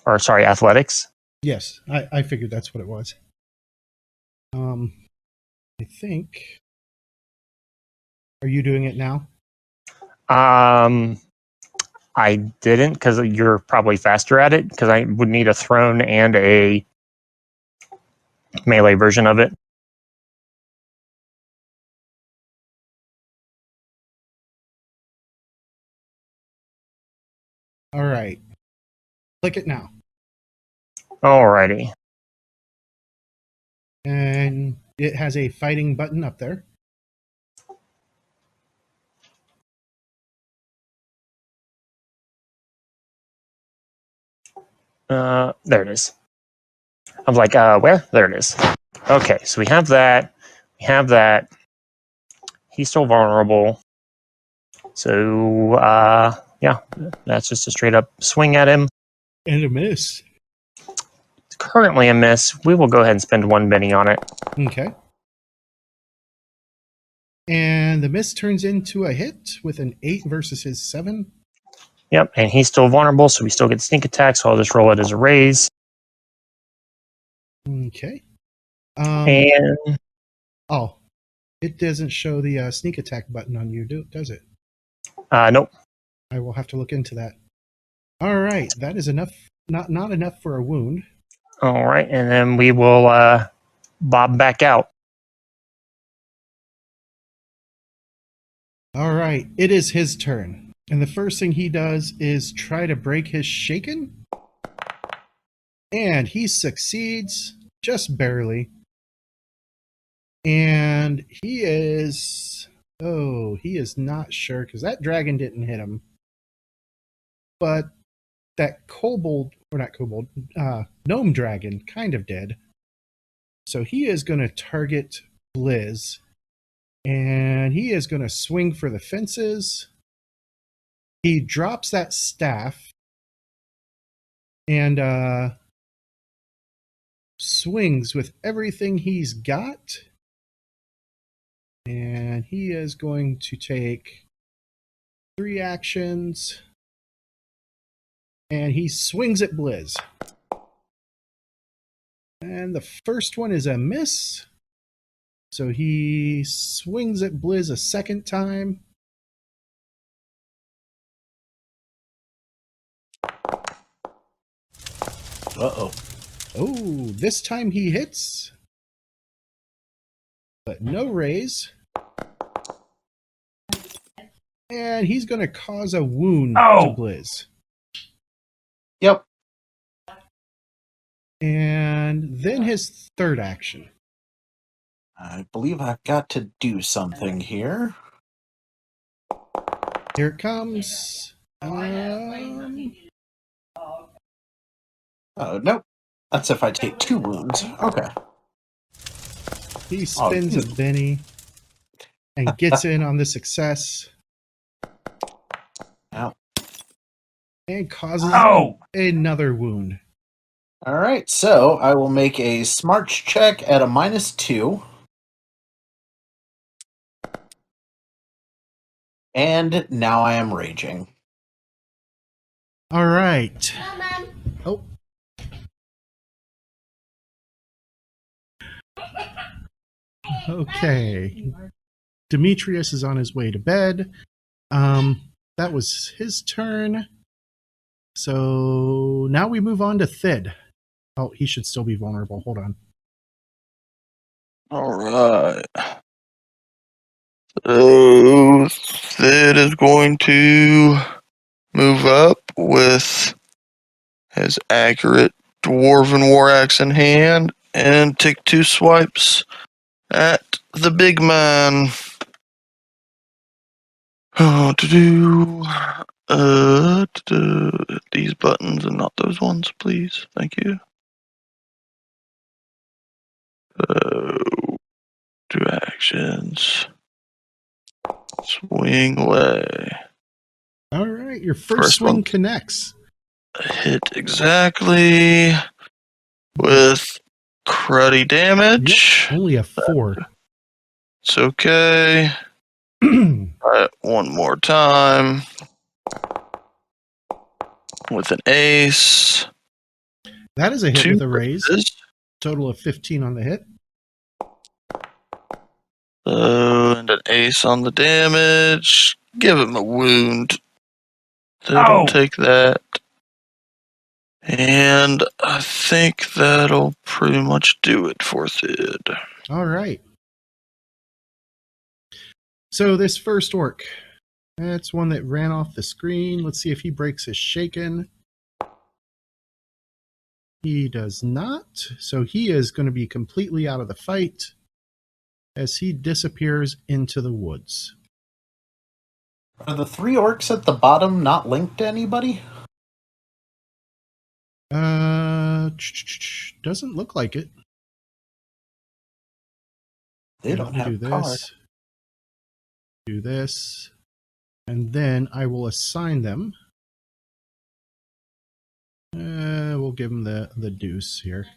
Or sorry, athletics. Yes, I figured that's what it was. I think. Are you doing it now? I didn't because you're probably faster at it because I would need a thrown and a melee version of it. All right. Click it now. Alrighty. And it has a fighting button up there. There it is. I'm like, where? There it is. Okay, so we have that. We have that. He's still vulnerable. So, yeah, that's just a straight up swing at him. And a miss. It's currently a miss. We will go ahead and spend 1 Benny on it. Okay. And the miss turns into a hit with an 8 versus his 7. Yep, and he's still vulnerable, so we still get sneak attack, so I'll just roll it as a raise. Okay. And Oh, it doesn't show the sneak attack button on you, does it? nope. I will have to look into that. All right, that is enough. Not enough for a wound. All right, and then we will bob back out. All right, it is his turn. And the first thing he does is try to break his shaken. And he succeeds just barely. And he is not sure because that dragon didn't hit him. But that gnome dragon kind of did. So he is going to target Blizz. And he is going to swing for the fences. He drops that staff and swings with everything he's got. And he is going to take 3 actions. And he swings at Blizz. And the first one is a miss. So he swings at Blizz a second time. Uh-oh. Oh, this time he hits. But no raise. And he's going to cause a wound to Blizz. Yep. And then his third action. I believe I've got to do something here. Here it comes. Oh, nope. That's if I take 2 wounds. Okay. He spins a Benny and gets in on the success. Ow. And causes another wound. All right, so I will make a smarts check at a -2. And now I am raging. All right. Oh. Okay. Demetrius is on his way to bed. That was his turn. So now we move on to Thid. Oh, he should still be vulnerable. Hold on. All right. So Sid is going to move up with his accurate dwarven war axe in hand and take 2 swipes at the big man. Oh, to do these buttons and not those ones, please. Thank you. 2 actions. Swing away. All right. Your first swing one connects. hit exactly with cruddy damage. Yep, only a 4. It's okay. Alright, one more time. With an ace. That is a hit 2 with a raise. raises. Total of 15 on the hit. And an ace on the damage. Give him a wound. So don't take that. And I think that'll pretty much do it for Sid. All right. So this first orc That's one that ran off the screen. Let's see if he breaks his shaken. He does not. So he is going to be completely out of the fight as he disappears into the woods. Are the 3 orcs at the bottom not linked to anybody? Doesn't look like it. They Okay, don't let me have do a card. this. Do this. And then I will assign them. We'll give them the deuce here.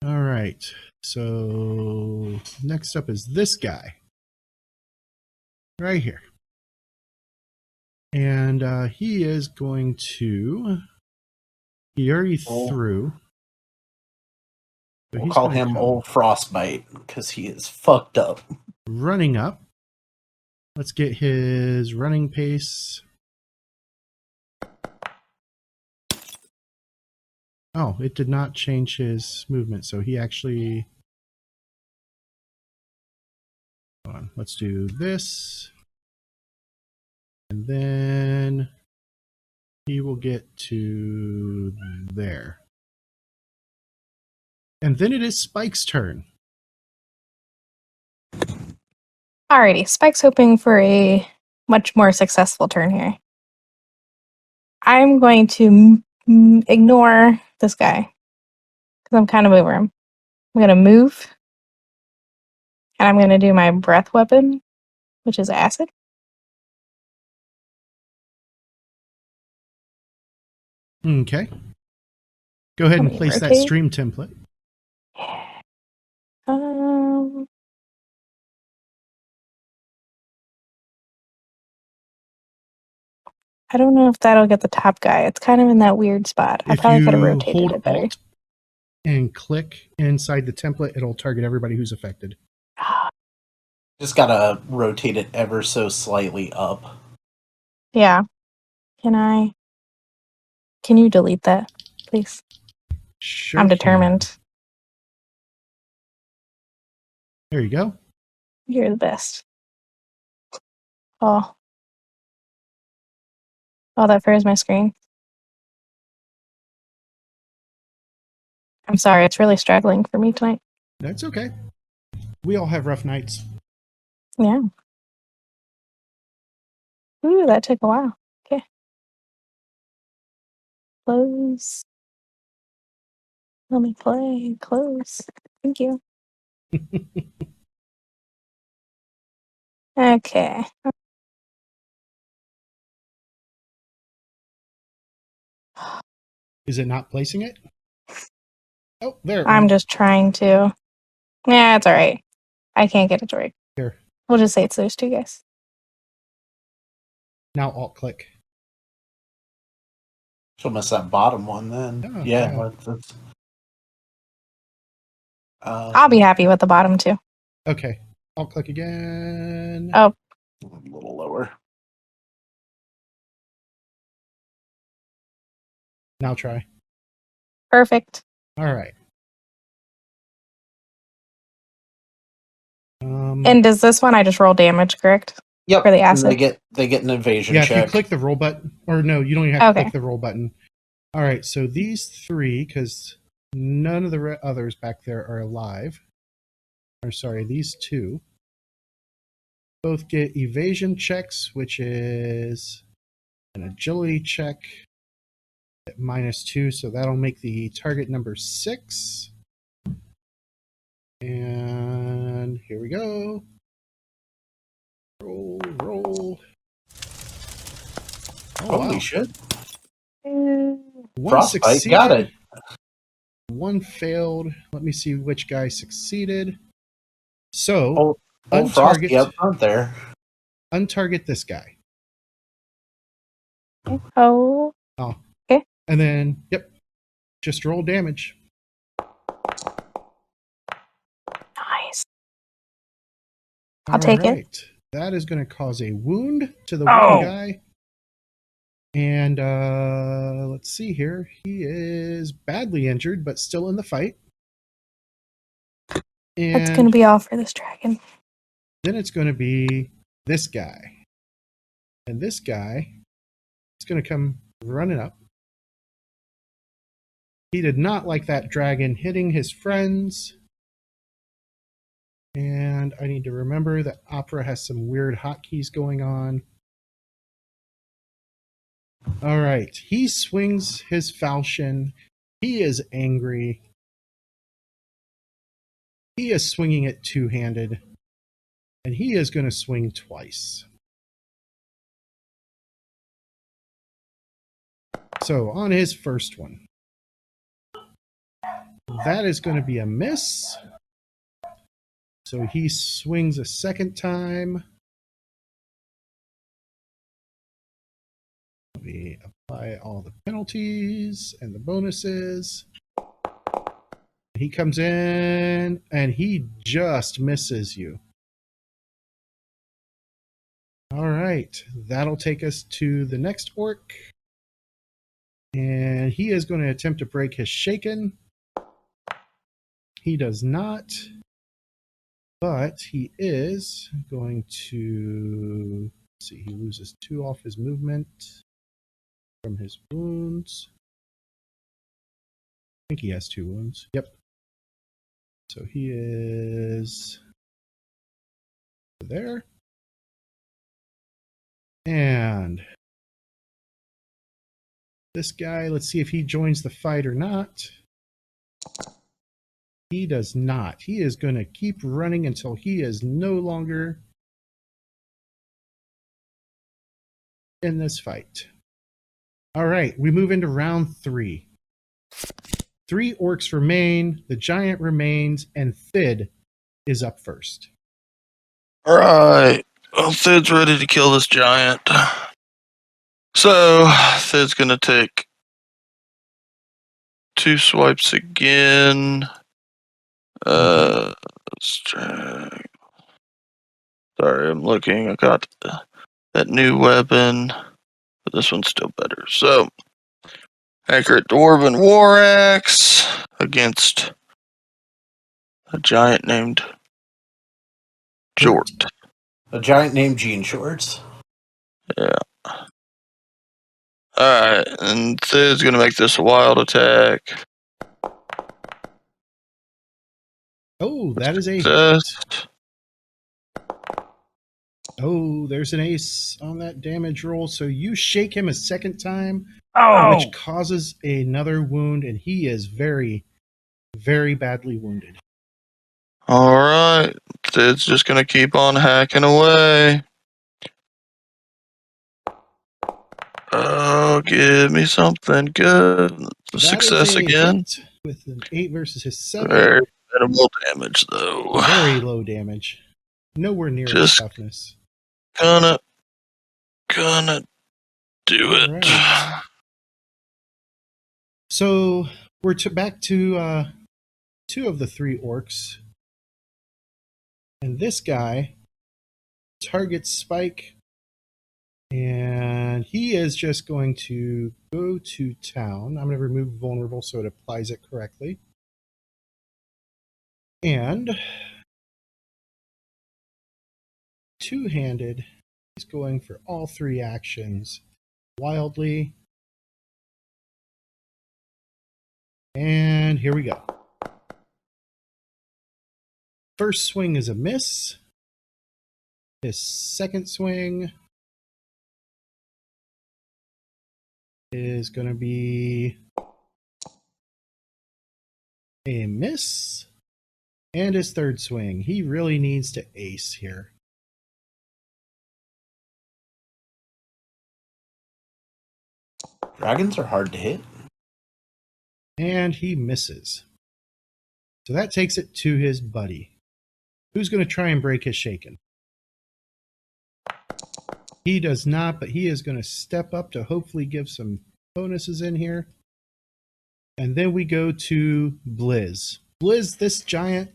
All right. So next up is this guy. Right here. And he is going to... He already threw. So We'll he's call gonna him come Old Frostbite because he is fucked up. running up. Let's get his running pace. Oh, it did not change his movement, so he actually... Hold on, let's do this. And then he will get to there. And then it is Spike's turn. Alrighty, Spike's hoping for a much more successful turn here. I'm going to ignore this guy because I'm kind of over him. I'm going to move, and I'm going to do my breath weapon, which is acid. Okay. Go ahead Let and me place that rotate. stream template. Um, I don't know if that'll get the top guy. It's kind of in that weird spot. I If probably could have you rotated hold it better. Alt and click inside the template, it'll target everybody who's affected. Just gotta rotate it ever so slightly up. Yeah. Can you delete that, please? Sure I'm can. determined. There you go. You're the best. Oh. Oh, that froze my screen. I'm sorry, it's really struggling for me tonight. That's okay. We all have rough nights. Yeah. Ooh, that took a while. Okay. Close. Let me play. Close. Thank you. Okay. Is it not placing it? Oh, there it I'm went. just trying to. Yeah, it's alright. I can't get it to work. Here. We'll just say it's those two guys. Now Alt click. She'll miss that bottom one then. Oh, yeah. yeah. That's, I'll be happy with the bottom two. Okay. Alt click again. Oh, a little lower. Now try. perfect. All right. And does this one I just roll damage, correct? Yep. For the and acid? they get an evasion Yeah, if check. you click the roll button, or no, you don't even have to Okay. click the roll button. All right, so these three, because none of the others back there are alive. Or sorry, these two both get evasion checks, which is an agility check at -2, so that'll make the target number 6. And here we go. Roll, roll. Oh, Holy wow. shit. One Frostbite succeeded. got it. One failed. Let me see which guy succeeded. So, Old Frosty up front there. untarget this guy. Oh. Oh. Okay. And then, yep, just roll damage. Nice. I'll take it. That is going to cause a wound to the Oh. one guy. And let's see here. He is badly injured, but still in the fight. And That's going to be all for this dragon. then it's going to be this guy. And this guy is going to come running up. He did not like that dragon hitting his friends. And I need to remember that Opera has some weird hotkeys going on. All right. He swings his falchion. He is angry. He is swinging it two-handed. And he is going to swing twice. So on his first one, that is going to be a miss. So he swings a second time. Let me apply all the penalties and the bonuses. He comes in and he just misses you. All right, that'll take us to the next orc. And he is going to attempt to break his shaken. He does not. But he is going to, let's see, he loses 2 off his movement from his wounds. I think he has 2 wounds. Yep. So he is there. And this guy, let's see if he joins the fight or not. He does not. He is going to keep running until he is no longer in this fight. All right, we move into round 3. 3 orcs remain, the giant remains, and Thid is up first. All right. Well, Thid's ready to kill this giant. So, Thid's going to take 2 swipes again. Sorry, I'm looking. I got that new weapon, but this one's still better. So, accurate Dwarven War Axe against a giant named Jort. A giant named Jean Shorts. Yeah. Alright, and Thid's gonna make this a wild attack. Oh, that is a Success. hit. Oh, there's an ace on that damage roll. So you shake him a second time, which causes another wound, and he is very, very badly wounded. Alright, Thid's just gonna keep on hacking away. Oh, give me something good. That Success is a again. hit with an 8 versus his 7. Very minimal damage, though. Very low damage. Nowhere near his Just toughness. Gonna do it. Alright. So we're back to 2 of the 3 orcs. And this guy targets Spike. And he is just going to go to town. I'm going to remove vulnerable so it applies it correctly. And two-handed, he's going for all 3 actions wildly. And here we go. First swing is a miss. His second swing is going to be a miss. And his third swing. He really needs to ace here. Dragons are hard to hit. And he misses. So that takes it to his buddy, who's going to try and break his shaken. He does not, but he is going to step up to hopefully give some bonuses in here. And then we go to Blizz. Blizz, this giant,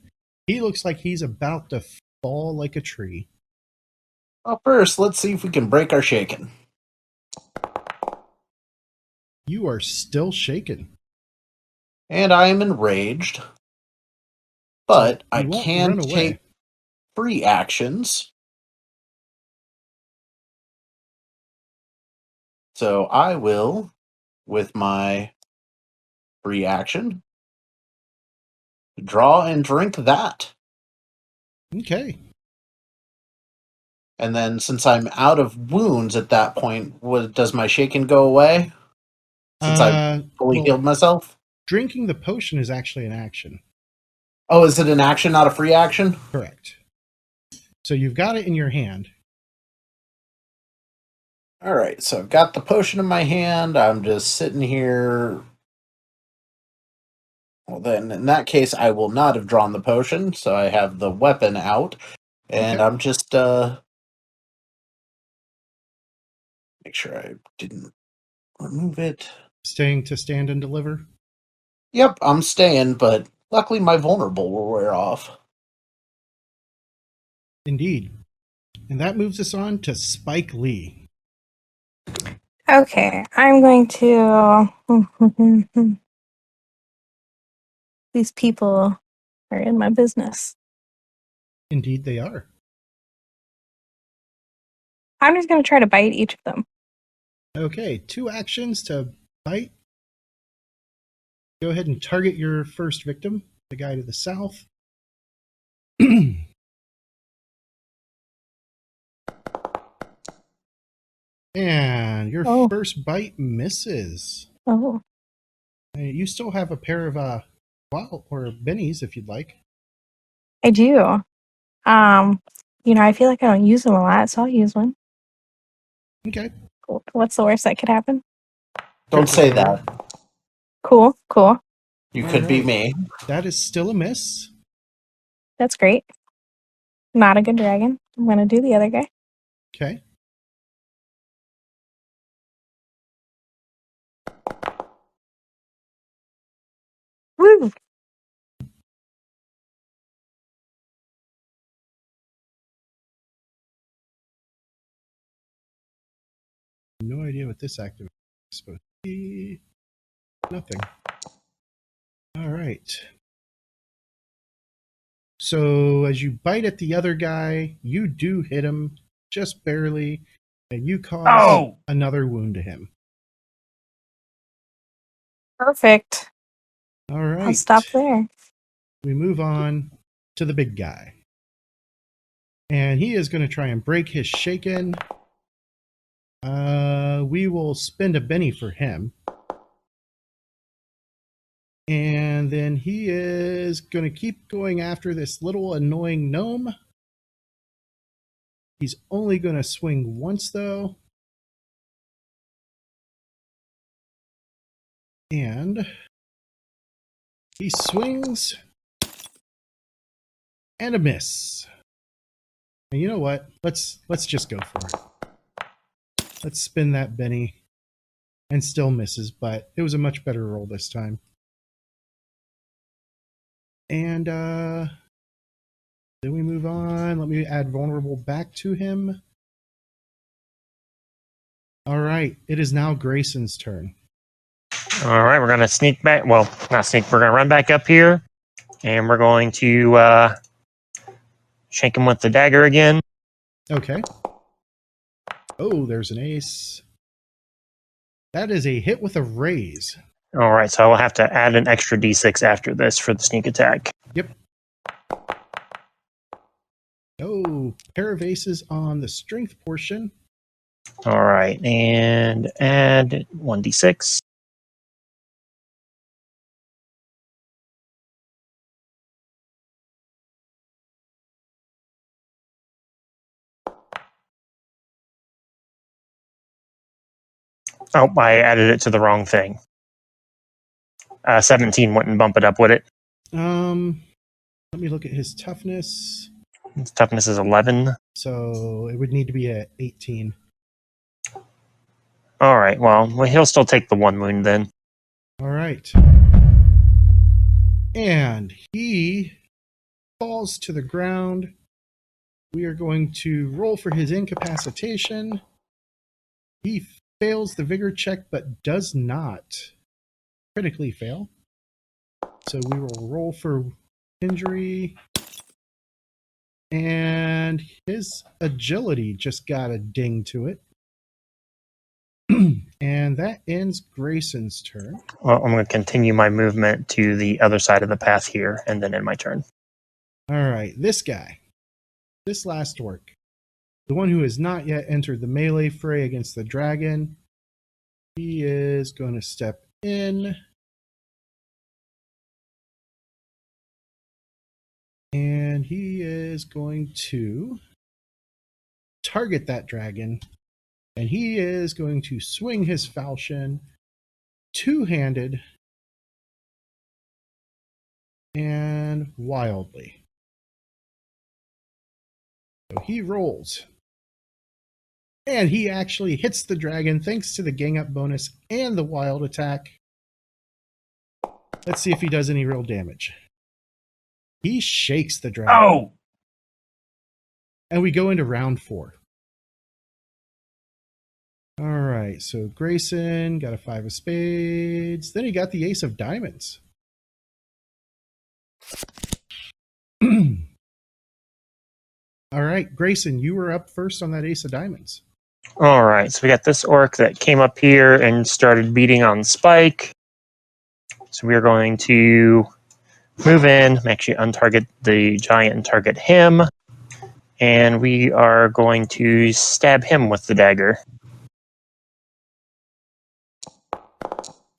he looks like he's about to fall like a tree. Well, first, let's see if we can break our shaken. You are still shaken. And I am enraged. But So I you won't can run away. take 3 actions So I will, with my free action, draw and drink that. Okay. And then since I'm out of wounds at that point, does my shaken go away? Since I've fully Well, healed myself? drinking the potion is actually an action. Oh, is it an action, not a free action? Correct. So you've got it in your hand. Alright, so I've got the potion in my hand. I'm just sitting here. Well, then, in that case, I will not have drawn the potion, so I have the weapon out. And Okay. I'm just, make sure I didn't remove it. Staying to stand and deliver. Yep, I'm staying, but luckily my vulnerable will wear off. Indeed. And that moves us on to Spike Lee. Okay, I'm going to. These people are in my business. Indeed, they are. I'm just going to try to bite each of them. Okay, 2 actions to bite. Go ahead and target your first victim, the guy to the south. And your Oh. first bite misses. Oh, You still have a pair of or bennies if you'd like. I do. I feel like I don't use them a lot, so I'll use one. Okay. Cool. What's the worst that could happen? Don't Critical say failure. that. Cool, cool. You could be Alright. me. That is still a miss. That's great. Not a good dragon. I'm going to do the other guy. Okay. Woo! No idea what this activity is supposed to be. Nothing. All right. So as you bite at the other guy, you do hit him just barely, and you cause another wound to him. Perfect. All right. I'll stop there. We move on to the big guy. And he is going to try and break his shaken. We will spend a Benny for him. And then he is going to keep going after this little annoying gnome. He's only going to swing once, though. And he swings and a miss. And you know what? Let's just go for it. Let's spin that Benny. And still misses, but it was a much better roll this time. And then we move on. Let me add vulnerable back to him. All right, it is now Grayson's turn. All right, we're going to sneak back. Well, not sneak. We're going to run back up here, and we're going to shake him with the dagger again. Okay. Oh, there's an ace. That is a hit with a raise. All right, so I will have to add an extra d6 after this for the sneak attack. Yep. Oh, pair of aces on the strength portion. All right, and add 1d6. Oh, I added it to the wrong thing. 17 wouldn't bump it up, would it? Let me look at his toughness. His toughness is 11. So it would need to be at 18. All right, well, he'll still take the 1 wound then. All right. And he falls to the ground. We are going to roll for his incapacitation. He fails the vigor check, but does not critically fail. So we will roll for injury. And his agility just got a ding to it. And that ends Grayson's turn. Well, I'm going to continue my movement to the other side of the path here, and then end my turn. All right, this guy, this last orc, the one who has not yet entered the melee fray against the dragon, he is going to step in. And he is going to target that dragon. And he is going to swing his falchion two-handed and wildly. So he rolls. And he actually hits the dragon thanks to the gang up bonus and the wild attack. Let's see if he does any real damage. He shakes the dragon. Oh! And we go into round 4. All right, so Grayson got a 5 of spades. Then he got the ace of diamonds. All right, Grayson, you were up first on that ace of diamonds. All right, so we got this orc that came up here and started beating on Spike. So we're going to move in, actually untarget the giant and target him. And we are going to stab him with the dagger.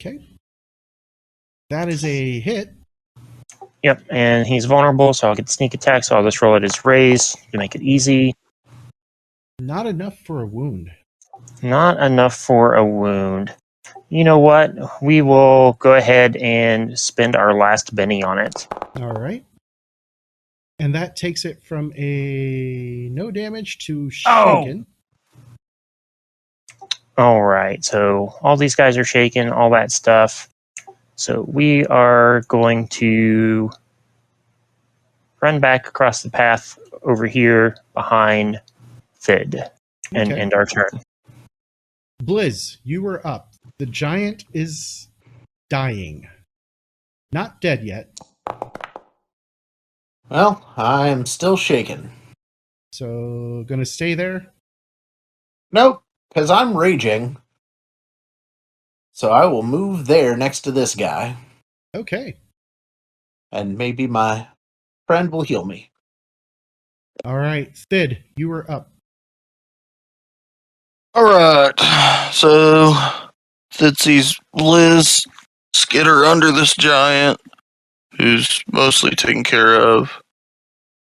Okay. That is a hit. Yep, and he's vulnerable, so I'll get sneak attack, so I'll just roll at his raise to make it easy. Not enough for a wound. Not enough for a wound. You know what? We will go ahead and spend our last Benny on it. All right. And that takes it from a no damage to shaken. All right, so all these guys are shaken, all that stuff. So we are going to run back across the path over here behind Fid and Okay. end our turn. Blizz, you were up. The giant is dying. Not dead yet. Well, I'm still shaken. So, gonna stay there? Nope, because I'm raging. So I will move there next to this guy, Okay. and maybe my friend will heal me. All right. Thid, you were up. All right. So Sid sees Liz skitter under this giant, who's mostly taken care of.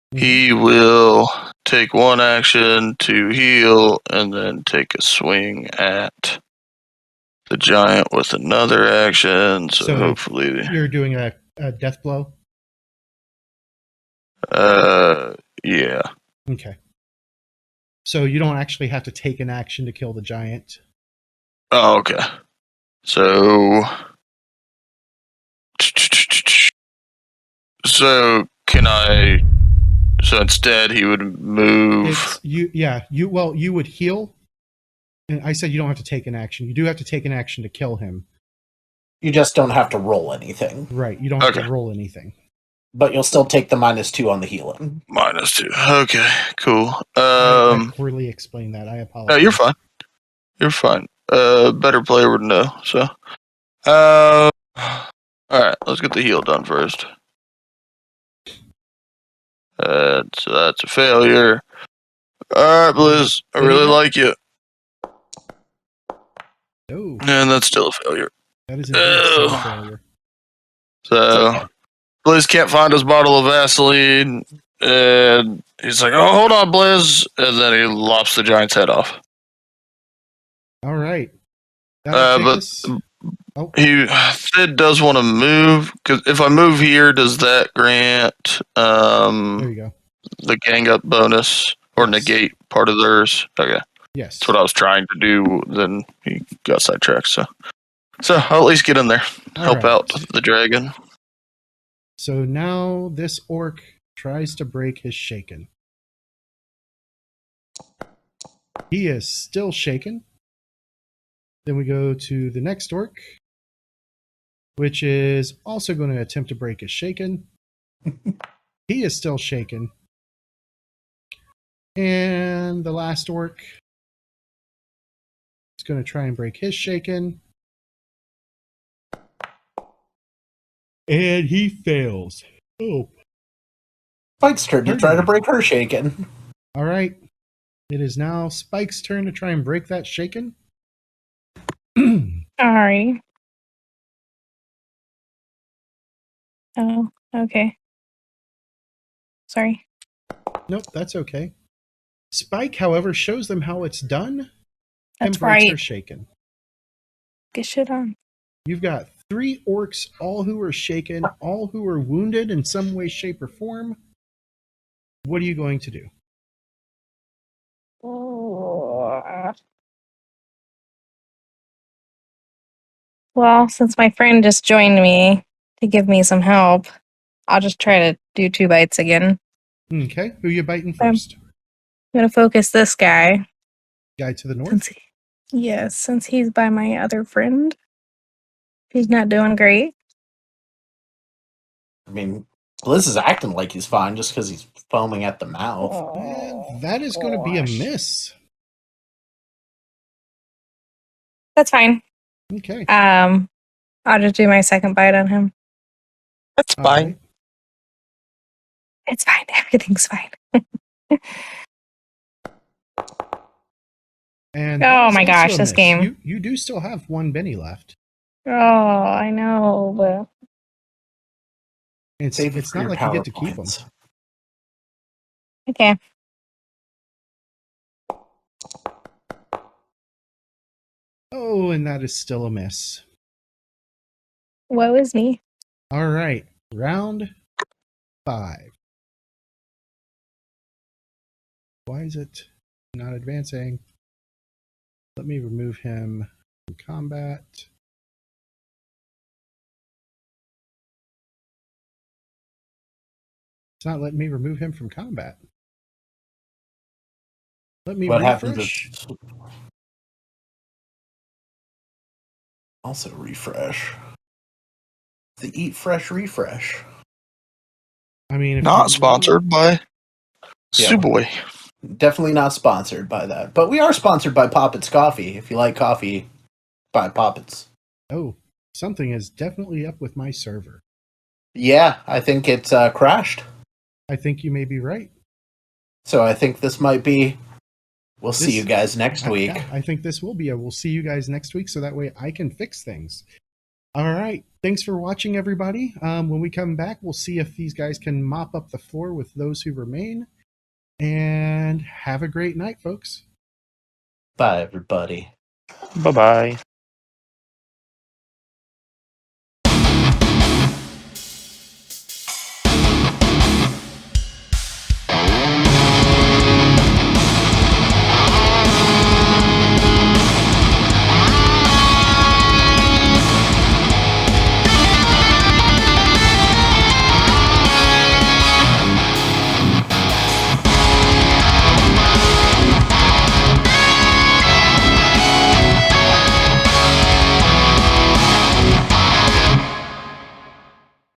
He will take one action to heal and then take a swing at the giant with another action. So hopefully, You're doing a death blow? yeah. Okay. So you don't actually have to take an action to kill the giant. Oh, okay. So can I? So instead, he would move. You would heal. And I said you don't have to take an action. You do have to take an action to kill him. You just don't have to roll anything. Right. You don't have to roll anything. But you'll still take the -2 on the healing. -2. Okay, cool. I poorly explained that. I apologize. No, you're fine. You're fine. Better player would know. So, all right. Let's get the heal done first. So that's a failure. All right, Blizz. I really like you. Oh, And that's still a failure. that is indeed still a failure. So, Blizz can't find his bottle of Vaseline, and he's like, "Oh, hold on, Blizz," and then he lops the giant's head off. All right. Sid does want to move, because if I move here, does that grant there you go. the gang up bonus or negate part of theirs? Okay, Yes. that's what I was trying to do. Then he got sidetracked. So I'll at least get in there, help out the dragon. So now this orc tries to break his shaken. He is still shaken. Then we go to the next orc, which is also going to attempt to break his shaken. He is still shaken. And the last orc is going to try and break his shaken. And he fails. Oh. Spike's turn to try to break her shaken. All right. It is now Spike's turn to try and break that shaken. Alrighty. Oh, okay. Sorry. Nope, that's okay. Spike, however, shows them how it's done and That's breaks her right. shaken. Get shit on. You've got 3 orcs, all who are shaken, all who are wounded in some way, shape, or form. What are you going to do? Well, since my friend just joined me to give me some help, I'll just try to do 2 bites again. Okay, who you biting I'm first? gonna focus this guy. Guy to the north? Since he's by my other friend. He's not doing great. I mean, Blizz is acting like he's fine just because he's foaming at the mouth. And that is going to be a miss. That's fine. Okay. I'll just do my second bite on him. That's All fine. right. It's fine. Everything's fine. And Oh that is my also gosh, a this miss. game. You do still have 1 Benny left. Oh, I know, but Save it It's for not your like you power get to keep them. points. okay. Oh, and that is still a miss. Woe is me. All right. Round 5. Why is it not advancing? Let me remove him from combat. It's not letting me remove him from combat. Let me What happened refresh. to... Also refresh. The Eat Fresh refresh. I mean, if Not you sponsored by Yeah. Suboy. Definitely not sponsored by that. But we are sponsored by Poppets Coffee. If you like coffee, buy Poppets. Oh, something is definitely up with my server. Yeah, I think it's crashed. I think you may be right. So I think this might be... We'll see you guys next week. Yeah, I think this will be a we'll see you guys next week so that way I can fix things. All right. Thanks for watching, everybody. When we come back, we'll see if these guys can mop up the floor with those who remain. And have a great night, folks. Bye, everybody. Bye bye.